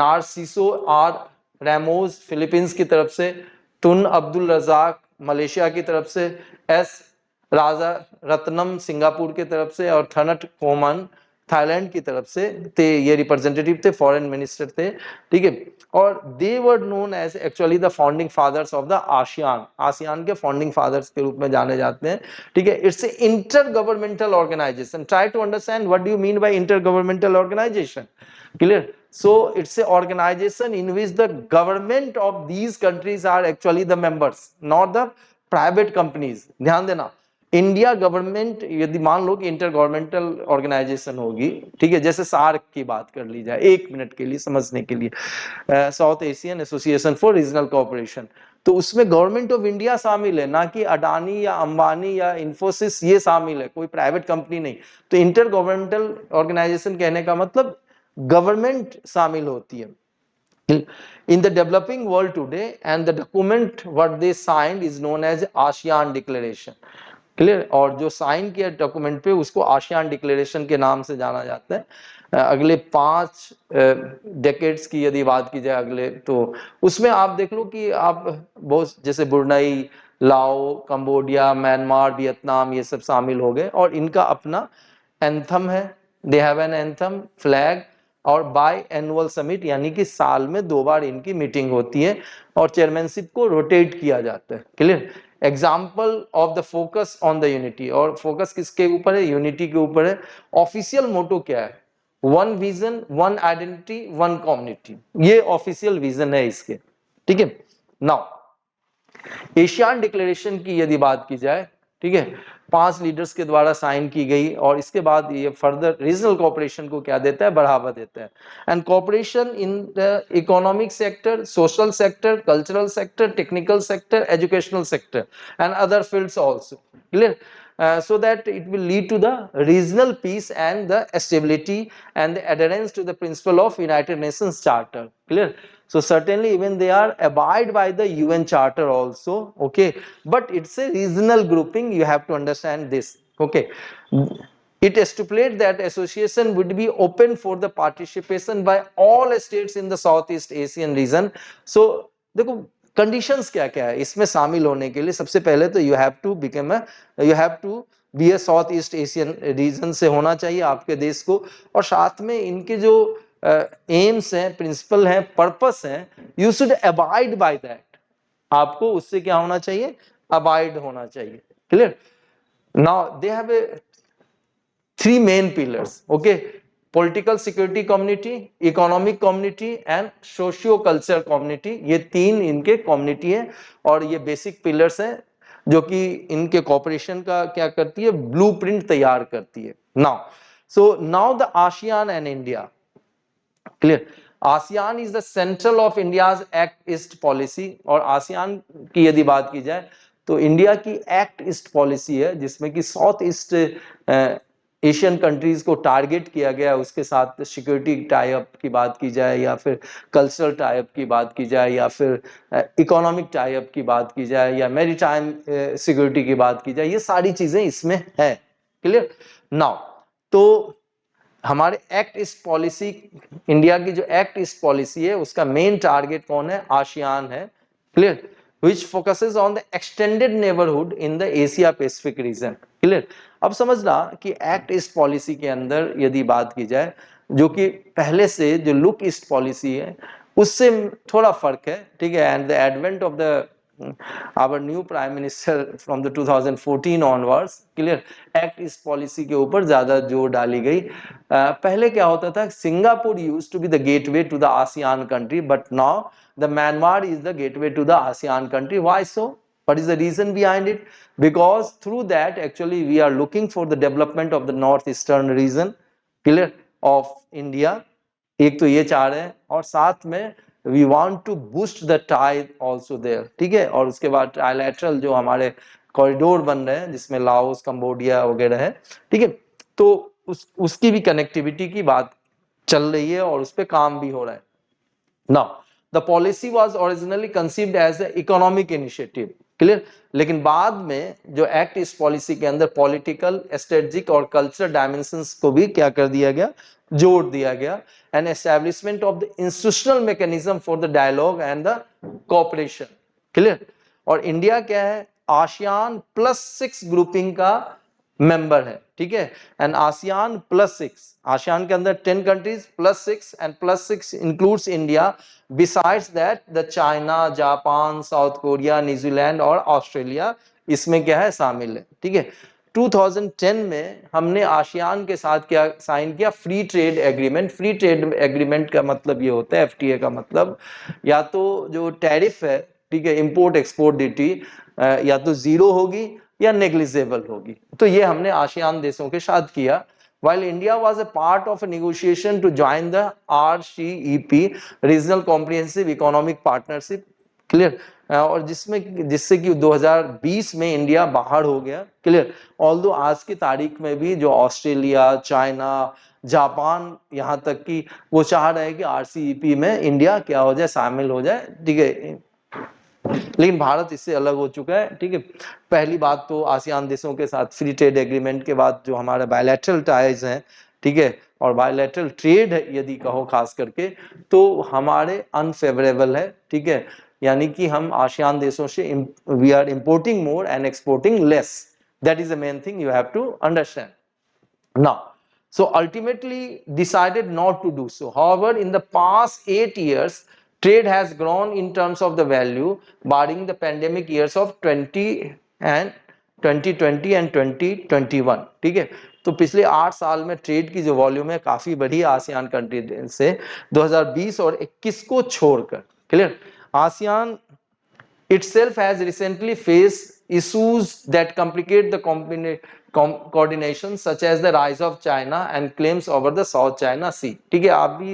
Narciso R Ramos Philippines की तरफ से, टुन Abdul Razzaq Malaysia की तरफ से, एस राजा रत्नम सिंगापुर की तरफ से, और थनट कोमन थाईलैंड की तरफ से थे, ये रिप्रेजेंटेटिव थे, फॉरेन मिनिस्टर थे, ठीक है। और they were known as actually the founding fathers of the ASEAN, ASEAN के फाउंडिंग फादर्स के रूप में जाने जाते हैं, ठीक है। It's intergovernmental organization, try to understand what do you mean by intergovernmental organization, clear. So it's a organization in which the government of these countries are actually the members, not the private companies. ध्यान देना, India government यदि मान लो कि inter governmental organisation होगी, ठीक है, जैसे SAARC की बात कर ली जाए 1 मिनट के लिए समझने के लिए, south Asian association for regional cooperation, तो उसमें गवर्नमेंट ऑफ इंडिया शामिल है, ना कि अडानी या अंबानी या इंफोसिस ये शामिल है, कोई प्राइवेट कंपनी नहीं। तो इंटर गवर्नमेंटल ऑर्गेनाइजेशन कहने का मतलब गवर्नमेंट शामिल होती है in the developing world today, and the document what they signed is known as ASEAN Declaration, clear. और जो साइन किया डॉक्यूमेंट पे उसको आसियान डिक्लेरेशन के नाम से जाना जाता है। अगले 5 डेकेड्स की यदि बात की जाए अगले, तो उसमें आप देख लो कि आप बहुत जैसे ब्रुनई, लाओ, कंबोडिया, म्यांमार, वियतनाम, ये सब शामिल हो गए, और इनका अपना एंथम है, they have an anthem, flag, और बाय एनुअल समिट, यानी कि साल में 2 बार इनकी मीटिंग होती है, और चेयरमैनशिप को रोटेट किया जाता है, clear. Example of the focus on the unity, और फोकस किसके ऊपर है, यूनिटी के ऊपर है। ऑफिशियल मोटो क्या है, 1 विजन 1 आइडेंटिटी 1 कम्युनिटी, ये ऑफिशियल विजन है इसके, ठीक है। नाउ एशियान डिक्लेरेशन की यदि बात की जाए, ठीक है, 5 लीडर्स के द्वारा साइन की गई, और इसके बाद ये फर्दर रीजनल कोऑपरेशन को क्या देता है, बढ़ावा देता है। And cooperation in the economic sector, social sector, cultural sector, technical sector, educational sector and other fields also, clear, so that it will lead to the regional peace and the stability and the adherence to the principle of United Nations Charter, clear. So certainly even they are abide by the UN Charter also, okay, but it's a regional grouping, you have to understand this, okay. It stipulates that association would be open for the participation by all states in the Southeast Asian region. So देखो conditions क्या क्या है इसमें शामिल होने के लिए, सबसे पहले तो you have to be a South East Asian region से होना चाहिए आपके देश को, और साथ में इनके जो एम्स हैं, प्रिंसिपल हैं, पर्पस हैं, you should abide by that, आपको उससे क्या होना चाहिए, अबाइड होना चाहिए, clear. Now they have a 3 main pillars, okay, political security community, economic community and socio culture community, ये 3 इनके कम्युनिटी है, और ये बेसिक पिलर्स हैं जो कि इनके कॉपरेशन का क्या करती है, ब्लूप्रिंट तैयार करती है। Now the ASEAN and India, clear. ASEAN is the central of India's act east policy, और आसियान की यदि बात की जाए तो इंडिया की एक्ट ईस्ट पॉलिसी है, जिसमें कि साउथ ईस्ट एशियन कंट्रीज को टारगेट किया गया, उसके साथ सिक्योरिटी टाई अप की बात की जाए या फिर कल्चरल टाई अप की बात की जाए या फिर इकोनॉमिक टाई अप की बात की जाए या मैरीटाइम सिक्योरिटी की बात की जाए, ये सारी चीजें इसमें है। क्लियर नाउ, तो हमारे एक्ट ईस्ट पॉलिसी, इंडिया की जो एक्ट ईस्ट पॉलिसी है उसका मेन टारगेट कौन है? आसियान है। Clear, which focuses on the extended neighborhood in the Asia Pacific region। Clear, अब समझना कि एक्ट ईस्ट पॉलिसी के अंदर यदि बात की जाए, जो कि पहले से जो लुक ईस्ट पॉलिसी है उससे थोड़ा फर्क है, ठीक है। And the advent of the our new prime minister from the 2014 onwards, clear, act east policy के ऊपर ज्यादा जोर डाली गई। पहले क्या होता था, Singapore used to be the gateway to the ASEAN country, but now the Myanmar is the gateway to the ASEAN country. Why so? What is the reason behind it? Because through that actually we are looking for the development of the northeastern region, clear, of India। एक तो ये चाह रहे हैं और साथ में we want to boost the tie also there, ठीक है। और उसके बाद ट्राइलैटरल जो हमारे कॉरिडोर बन रहे हैं जिसमें लाओस, कंबोडिया वगैरह है, ठीक है। तो उसकी भी कनेक्टिविटी की बात चल रही है और उस पर काम भी हो रहा है। Now, the policy was originally conceived as an economic initiative, clear, लेकिन बाद में जो एक्ट इस पॉलिसी के अंदर पॉलिटिकल, स्ट्रेटेजिक और कल्चरल डायमेंशंस को भी क्या कर दिया गया, जोड़ दिया गया। And establishment of the institutional mechanism for the dialogue and the cooperation, clear. और इंडिया क्या है, आसियान +6 ग्रुपिंग का मेंबर है, ठीक है। एंड आसियान +6, आसियान के अंदर 10 countries +6 and +6 includes India. Besides that the China, Japan, south Korea, New Zealand और ऑस्ट्रेलिया इसमें क्या है, शामिल है, ठीक है। 2010 में हमने आसियान के साथ क्या साइन किया, free trade agreement. Free trade agreement का मतलब ये होता है, एफटीए का मतलब या तो जो टैरिफ है, ठीक है, इंपोर्ट एक्सपोर्ट ड्यूटी या तो जीरो होगी या नेग्लिजिबल होगी। तो ये हमने आसियान देशों के साथ किया। While India was a part of a negotiation to join the RCEP, Regional Comprehensive Economic Partnership, clear, और जिससे कि 2020 में इंडिया बाहर हो गया, क्लियर। ऑल्दो आज की तारीख में भी जो ऑस्ट्रेलिया, चाइना, जापान, यहाँ तक कि वो चाह रहे हैं कि आरसीईपी में इंडिया क्या हो जाए, शामिल हो जाए, ठीक है, लेकिन भारत इससे अलग हो चुका है, ठीक है। पहली बात तो आसियान देशों के साथ फ्री ट्रेड एग्रीमेंट के बाद जो हमारे बायलैटरल टाइज हैं, ठीक है, और बायलैटरल ट्रेड यदि कहो खास करके तो हमारे अनफेवरेबल है, ठीक है। यानी कि हम आसियान देशों से we are importing more and exporting less. That is the main thing you have to understand now. So ultimately decided not to do so. However, in the past 8 years, trade has grown in terms of the value, barring the pandemic years of 2020 and 2021, ठीक है। तो पिछले 8 साल में trade की जो volume है काफी बढ़ी आसियान कंट्री से 2020 और 21 को छोड़कर, clear. ASEAN itself has recently faced issues that complicate the coordination, such as the rise of China and claims over the South China Sea, ठीक है।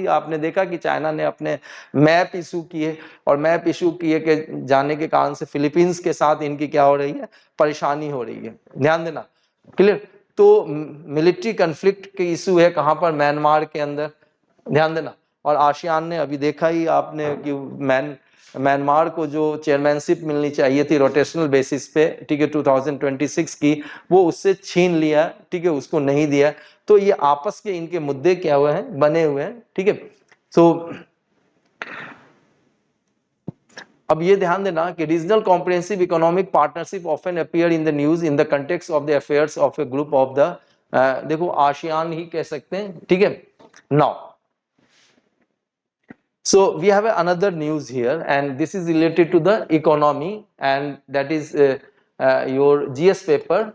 आपने देखा कि चाइना ने अपने मैप इशू किए और मैप इशू किए के जाने के कारण से फिलीपींस के साथ इनकी क्या हो रही है, परेशानी हो रही है, ध्यान देना, क्लियर। तो मिलिट्री कन्फ्लिक्ट के इशू है कहां पर, म्यांमार के अंदर, ध्यान देना। और आसियान ने अभी देखा ही आपने कि म्यांमार को जो चेयरमैनशिप मिलनी चाहिए थी रोटेशनल बेसिस पे, ठीक है, 2026 की, वो उससे छीन लिया, ठीक है, उसको नहीं दिया। तो ये आपस के इनके मुद्दे क्या हुए हैं, बने हुए हैं, ठीक है। तो अब ये ध्यान देना कि regional comprehensive economic partnership often appear in the news in the context of the affairs of A group of the देखो आसियान ही कह सकते हैं, ठीक है। Now so we have another news here and this is related to the economy and that is your gs paper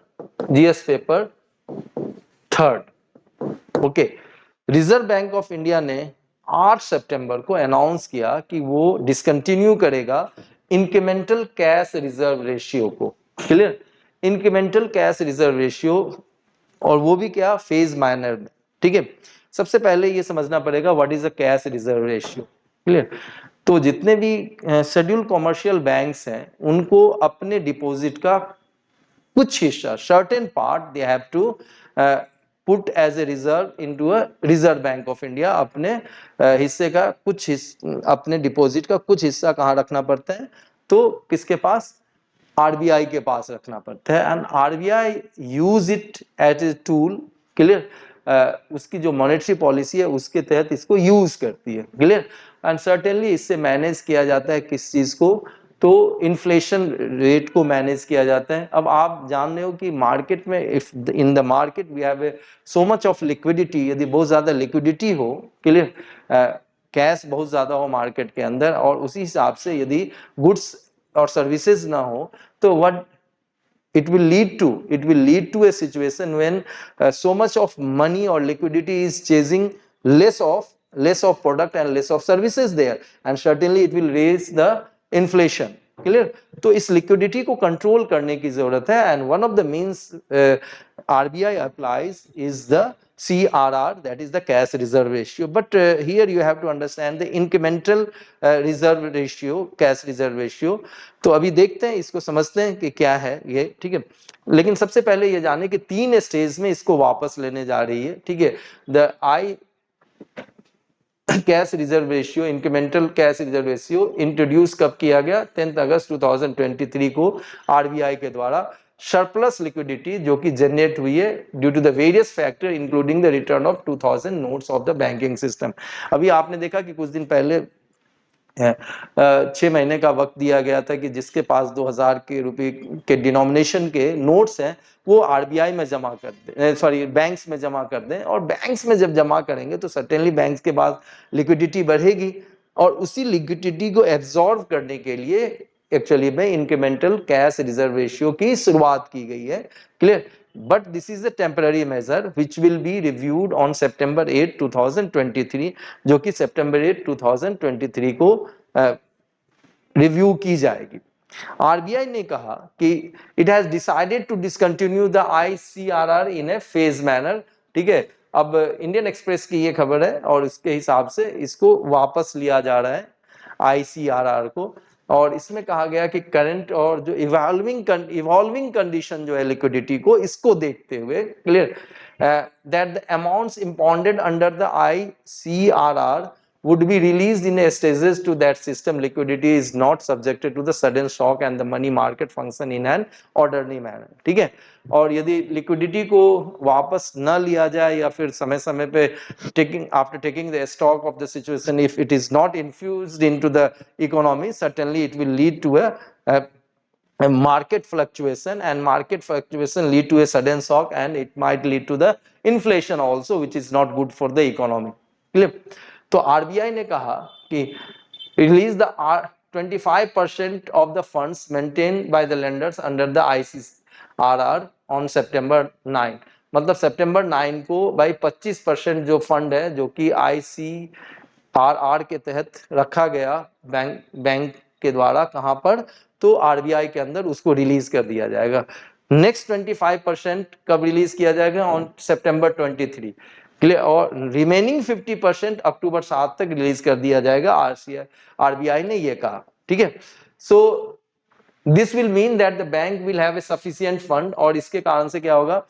third. Okay, reserve Bank of India ने 8 सितंबर को announce किया कि वो डिसकंटिन्यू करेगा इंक्रीमेंटल कैश रिजर्व रेशियो को, clear, incremental cash reserve ratio, और वो भी क्या, फेज मैनर में, ठीक है। सबसे पहले ये समझना पड़ेगा what is a cash reserve ratio, clear. तो जितने भी शेड्यूल कॉमर्शियल बैंक्स हैं उनको अपने डिपॉजिट का कुछ हिस्सा, certain part they have to put as a reserve into a Reserve Bank of India. अपने हिस्से का कुछ अपने डिपॉजिट का कुछ हिस्सा कहाँ रखना पड़ता है, तो किसके पास, आरबीआई के पास रखना पड़ता है। And RBI use it as a tool, clear, उसकी जो मॉनेटरी पॉलिसी है उसके तहत इसको यूज करती है, क्लियर। एंड सर्टेनली इससे मैनेज किया जाता है किस चीज को, तो इन्फ्लेशन रेट को मैनेज किया जाता है। अब आप जान रहे हो कि मार्केट में, if in the market we have so much of liquidity, यदि बहुत ज्यादा लिक्विडिटी हो, क्लियर, कैश बहुत ज्यादा हो मार्केट के अंदर, और उसी हिसाब से यदि गुड्स और सर्विसेज ना हो, तो what it will lead to a situation when so much of money or liquidity is chasing less of product and less of services there, and certainly it will raise the inflation, clear। तो इस liquidity को control करने की जरूरत है, and one of the means RBI applies is the CRR, that is the cash reserve ratio. But here you have to understand the incremental reserve ratio, cash reserve ratio। तो अभी देखते हैं, इसको समझते हैं कि क्या है ये, ठीक है। लेकिन सबसे पहले ये जाने कि 3 स्टेज में इसको वापस लेने जा रही है, ठीक है। The I cash reserve ratio, incremental cash reserve ratio introduce कब किया गया, 10 अगस्त 2023 को आरबीआई के द्वारा। सरप्लस लिक्विडिटी जो कि जनरेट हुई है due to the various factor including the return of 2000 notes of the banking system. अभी आपने देखा कि कुछ दिन पहले 6 महीने का वक्त दिया गया था कि जिसके पास 2000 के रुपए के डिनोमिनेशन के नोट्स हैं वो आरबीआई में जमा कर दें, सॉरी बैंक्स में जमा कर दें। और बैंक्स में जब जमा करेंगे तो सर्टेनली बैंक्स के पास लिक्विडिटी बढ़ेगी, और उसी लिक्विडिटी को एब्जॉर्ब करने के लिए एक्चुअली में इंक्रीमेंटल कैश रिजर्व रेशियो की शुरुआत की गई है, clear. But this is a temporary measure which will be reviewed on September 8, 2023, जो कि September 8, 2023 को रिव्यू की जाएगी। आरबीआई ने कहा कि it has decided to discontinue the ICRR in a phase manner, ठीक है। अब इंडियन एक्सप्रेस की ये खबर है और इसके हिसाब से इसको वापस लिया जा रहा है आईसीआरआर को। और इसमें कहा गया कि करंट और जो इवॉल्विंग कंडीशन जो है लिक्विडिटी को, इसको देखते हुए, clear, that the amounts impounded under the ICRR would be released in stages to that system liquidity is not subjected to the sudden shock and the money market function in an orderly manner, ठीक है। और यदि liquidity को वापस न लिया जाए या फिर समय समय पे after taking the stock of the situation, if it is not infused into the economy, certainly it will lead to a market fluctuation, and market fluctuation lead to a sudden shock, and it might lead to the inflation also, which is not good for the economy, clear। तो RBI ने कहा कि release the 25% of the funds maintained by the lenders under the ICRR on सितंबर 9, मतलब सितंबर 9 को भाई 25% जो fund है जो कि आईसीआरआर के तहत रखा गया बैंक के द्वारा, कहां पर, तो आरबीआई के अंदर, उसको रिलीज कर दिया जाएगा। नेक्स्ट 25% कब रिलीज किया जाएगा, ऑन सितंबर 23, और रिमेनिंग 50% अक्टूबर 7 तक रिलीज कर दिया जाएगा, आरबीआई ने ये कहा, ठीक है। So this will mean that the bank will have a sufficient fund, और इसके कारण से क्या होगा,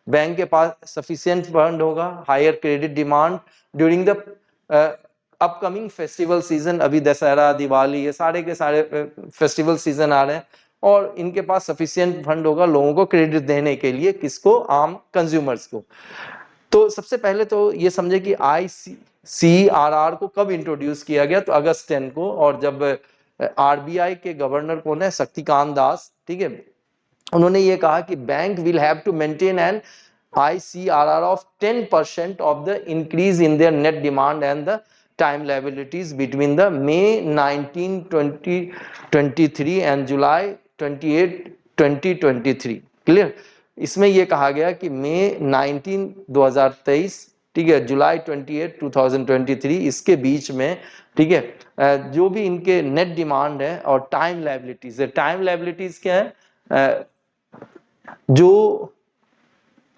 बैंक के पास सफिशिएंट फंड होगा, higher credit demand during the upcoming festival season. अभी दशहरा, दिवाली, ये सारे के सारे फेस्टिवल सीजन आ रहे हैं, और इनके पास सफिशिएंट फंड होगा लोगों को क्रेडिट देने के लिए, किसको, आम कंज्यूमर्स को। तो सबसे पहले तो ये समझे कि आईसीआरआर को कब इंट्रोड्यूस किया गया, तो अगस्त 10 को। और जब आरबीआई के गवर्नर कौन है, शक्तिकांत दास, ठीक है, उन्होंने ये कहा कि bank will have to maintain an ICRR of 10% of the increase in their net demand and the time liabilities between the May 19, 2023 and July 28, 2023, clear. इसमें यह कहा गया कि मई 19, 2023, ठीक है, जुलाई 28, 2023, इसके बीच में, ठीक है, जो भी इनके नेट डिमांड है और टाइम लायबिलिटीज है। टाइम लायबिलिटीज क्या है, जो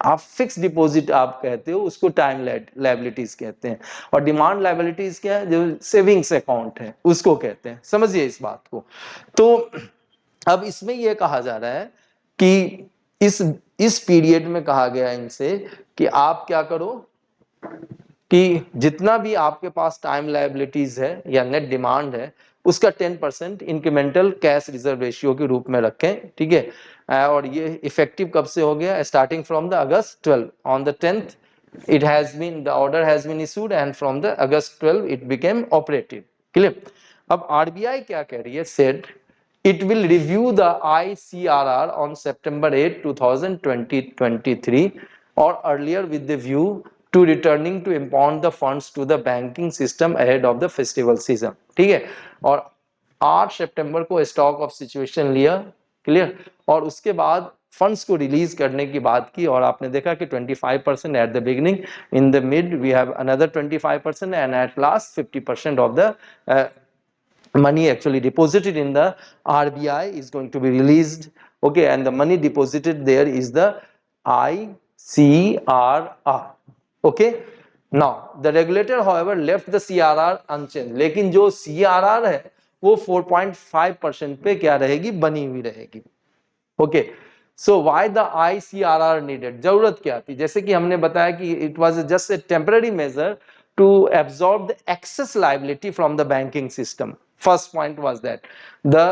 आप फिक्स डिपॉजिट आप कहते हो उसको टाइम लायबिलिटीज कहते हैं, और डिमांड लायबिलिटीज क्या है, जो सेविंग्स अकाउंट है उसको कहते हैं। समझिए इस बात को। तो अब इसमें यह कहा जा रहा है कि इस पीरियड में कहा गया इनसे कि आप क्या करो कि जितना भी आपके पास टाइम लायबिलिटीज है या नेट डिमांड है उसका 10% इंक्रीमेंटल कैश रिजर्व रेशियो के रूप में रखें, ठीक है। और ये इफेक्टिव कब से हो गया? Starting from the August 12 on the 10th it has been the order has been issued and from the August 12 it became operative, clear। अब RBI क्या कह रही है? said it will review the ICRR on September 8 2023 or earlier with the view to returning to impound the funds to the banking system ahead of the festival season, ठीक है। और 8 सितंबर को stock of situation लिया, clear, और उसके बाद funds को release करने की बात की और आपने देखा कि 25% at the beginning, in the mid we have another 25% and at last 50% of the money actually deposited in the RBI is going to be released, okay, and the money deposited there is the ICRR, okay। now the regulator however left the CRR unchanged, लेकिन जो CRR है वो 4.5% पे क्या रहेगी? बनी हुई रहेगी, okay. So why the ICRR needed? जरूरत क्या थी? जैसे कि हमने बताया कि it was just a temporary major to absorb the excess liability from the banking system. First point was that the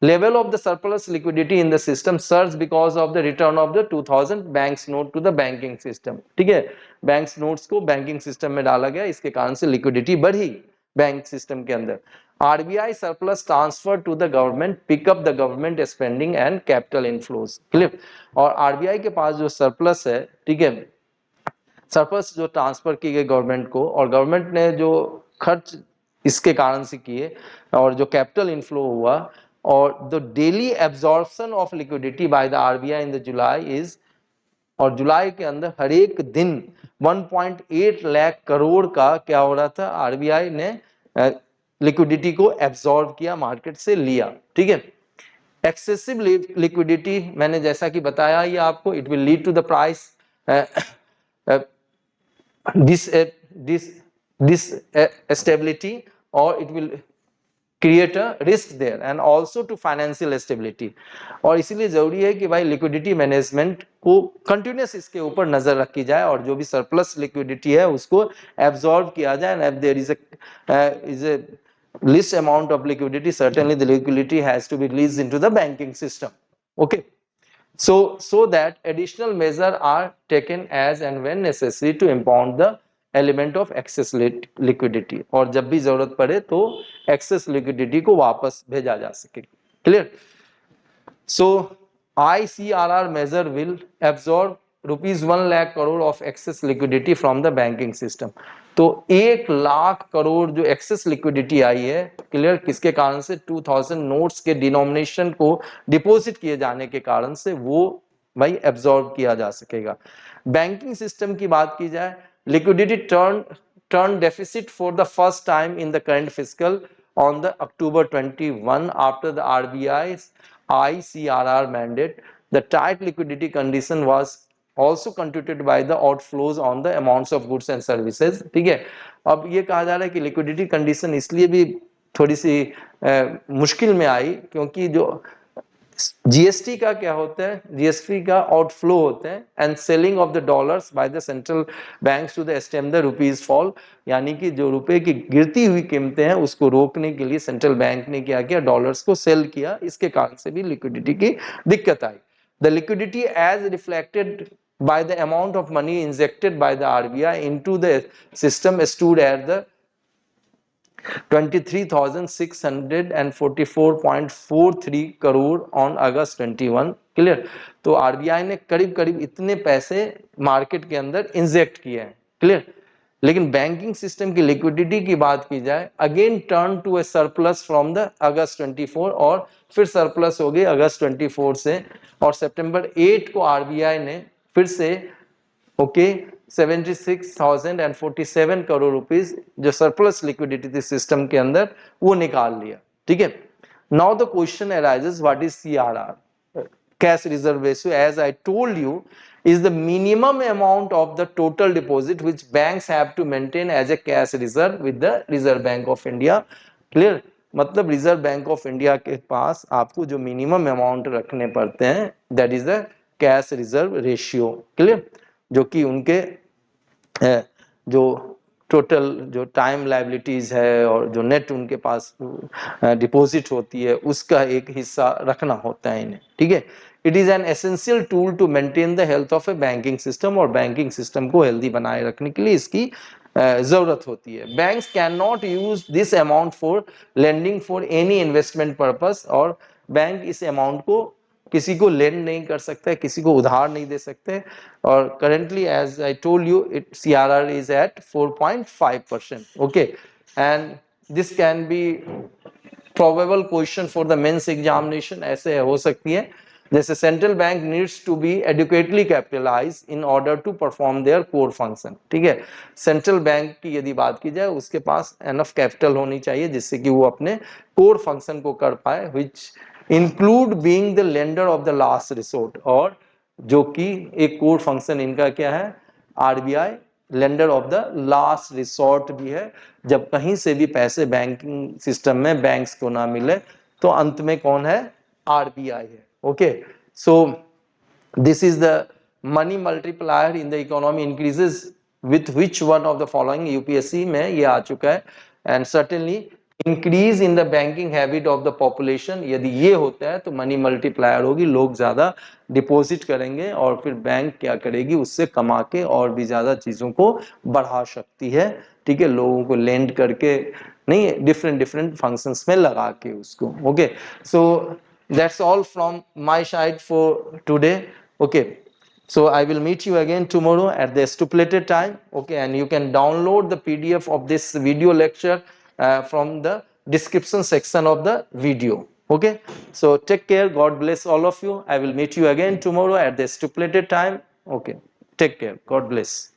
level of the surplus liquidity in the system surged because of the return of the 2000 banks note to the banking system, ठीक है। banks notes को banking system में डाला गया, इसके कारण से liquidity बढ़ी बैंक सिस्टम के अंदर। RBI surplus transfer to the government, pick up the government spending and capital inflows, clear. और RBI के पास जो सरप्लस है, ठीक है, सरप्लस जो ट्रांसफर की गई गवर्नमेंट को और गवर्नमेंट ने जो खर्च इसके कारण से किए और जो कैपिटल इनफ्लो हुआ और the daily absorption of liquidity by the RBI in the July is, और जुलाई के अंदर हर एक दिन 1.8 लाख करोड़ का क्या हो रहा था? RBI ने लिक्विडिटी को एब्जॉर्ब किया, मार्केट से लिया, ठीक है। एक्सेसिव लिक्विडिटी मैंने जैसा कि बताया ही आपको, it will lead to the price stability or it will create a risk there and also to financial stability। और इसीलिए जरूरी है कि भाई लिक्विडिटी मैनेजमेंट को कंटिन्यूस इसके ऊपर नजर रखी जाए और जो भी सरप्लस लिक्विडिटी है उसको एब्जॉर्ब किया जाए। And there is a least amount of liquidity, certainly the liquidity has to be released into the banking system, okay। so that additional measures are taken as and when necessary to impound the element of excess liquidity, और जब भी जरूरत पड़े तो excess liquidity को वापस भेजा जा सके, clear। so ICRR measure will absorb rupees 1 lakh crore of excess liquidity from the banking system। तो 1 लाख करोड़ जो एक्सेस लिक्विडिटी आई है, क्लियर, किसके कारण से? 2000 नोट्स के डिनोमिनेशन को डिपॉजिट किए जाने के कारण से वो भाई एब्जॉर्ब किया जा सकेगा। बैंकिंग सिस्टम की बात की जाए, liquidity turn deficit for the first time in the current fiscal on the October 21 after the RBI's ICRR mandate। The tight liquidity condition was also contributed by the outflows on the amounts of goods and services, ठीक है। अब ये कहा जा रहा है कि liquidity condition इसलिए भी थोड़ी सी मुश्किल में आई क्योंकि जो जीएसटी का क्या होता है? जीएसटी का आउटफ्लो होता है and selling of the dollars by the central banks to the stem the rupees fall, यानी कि जो रुपए की गिरती हुई कीमतें हैं उसको रोकने के लिए सेंट्रल बैंक ने क्या किया? डॉलर्स को सेल किया, इसके कारण से भी लिक्विडिटी की दिक्कत आई। The liquidity as reflected by the amount of money injected by the RBI into the system stood at the 23,644.43 crore on August 21, clear. तो आरबीआई ने करीब करीब इतने पैसे मार्केट के अंदर इंजेक्ट किए हैं, क्लियर। लेकिन बैंकिंग सिस्टम की लिक्विडिटी की बात की जाए, again turn to a surplus from the अगस्त 24 और फिर सरप्लस हो गई अगस्त 24 से, और सितंबर 8 को आरबीआई ने फिर से ओके 76,047 करोड़ रुपीस जो सरप्लस लिक्विडिटी थी सिस्टम के अंदर वो निकाल लिया, ठीक है। Now the question arises, what is CRR? Cash reserve ratio, as I told you, is the minimum amount of the total deposit which banks have to maintain as a cash reserve with the Reserve Bank of India, clear। मतलब reserve Bank of India के पास आपको जो minimum amount रखने पड़ते हैं, that is the cash reserve ratio, clear, जो कि उनके जो टोटल जो टाइम लाइबिलिटीज है और जो नेट उनके पास डिपॉजिट होती है उसका एक हिस्सा रखना होता है इन्हें, ठीक है। It is an essential tool to maintain the health of a banking system, और बैंकिंग सिस्टम को हेल्दी बनाए रखने के लिए इसकी जरूरत होती है। Banks can not use this amount for lending for any investment purpose, और बैंक इस अमाउंट को किसी को लेंड नहीं कर सकता है, किसी को उधार नहीं दे सकते। और currently as I told you it CRR is at 4.5%, okay. And this can be probable question for the mains examination, ऐसे हो सकती है जैसे central bank needs to be adequately capitalize in order to perform their core function, ठीक है। Central bank की यदि बात की जाए उसके पास एनफ कैपिटल होनी चाहिए जिससे कि वो अपने कोर फंक्शन को कर पाए, which include being the lender of the last resort, और जो कि एक कोर फंक्शन इनका क्या है, RBI lender of the last resort भी है। जब कहीं से भी पैसे बैंकिंग सिस्टम में बैंक्स को ना मिले तो अंत में कौन है, RBI है, okay. So this is the money multiplier in the economy increases with which one of the following, UPSC में ये आ चुका है, and certainly increase in the banking habit of the population, यदि ये होता है तो मनी मल्टीप्लायर होगी, लोग ज्यादा डिपॉजिट करेंगे और फिर बैंक क्या करेगी, उससे कमा के और भी ज्यादा चीजों को बढ़ा सकती है, ठीक है, लोगों को लेंड करके नहीं, डिफरेंट डिफरेंट फंक्शंस में लगा के उसको, okay. So that's all from my side for today, okay। So I will meet you again tomorrow at the stipulated time, okay, and you can download the PDF of this video lecture from the description section of the video, okay। So take care, God bless all of you. I will meet you again tomorrow at the stipulated time, okay, take care, God bless.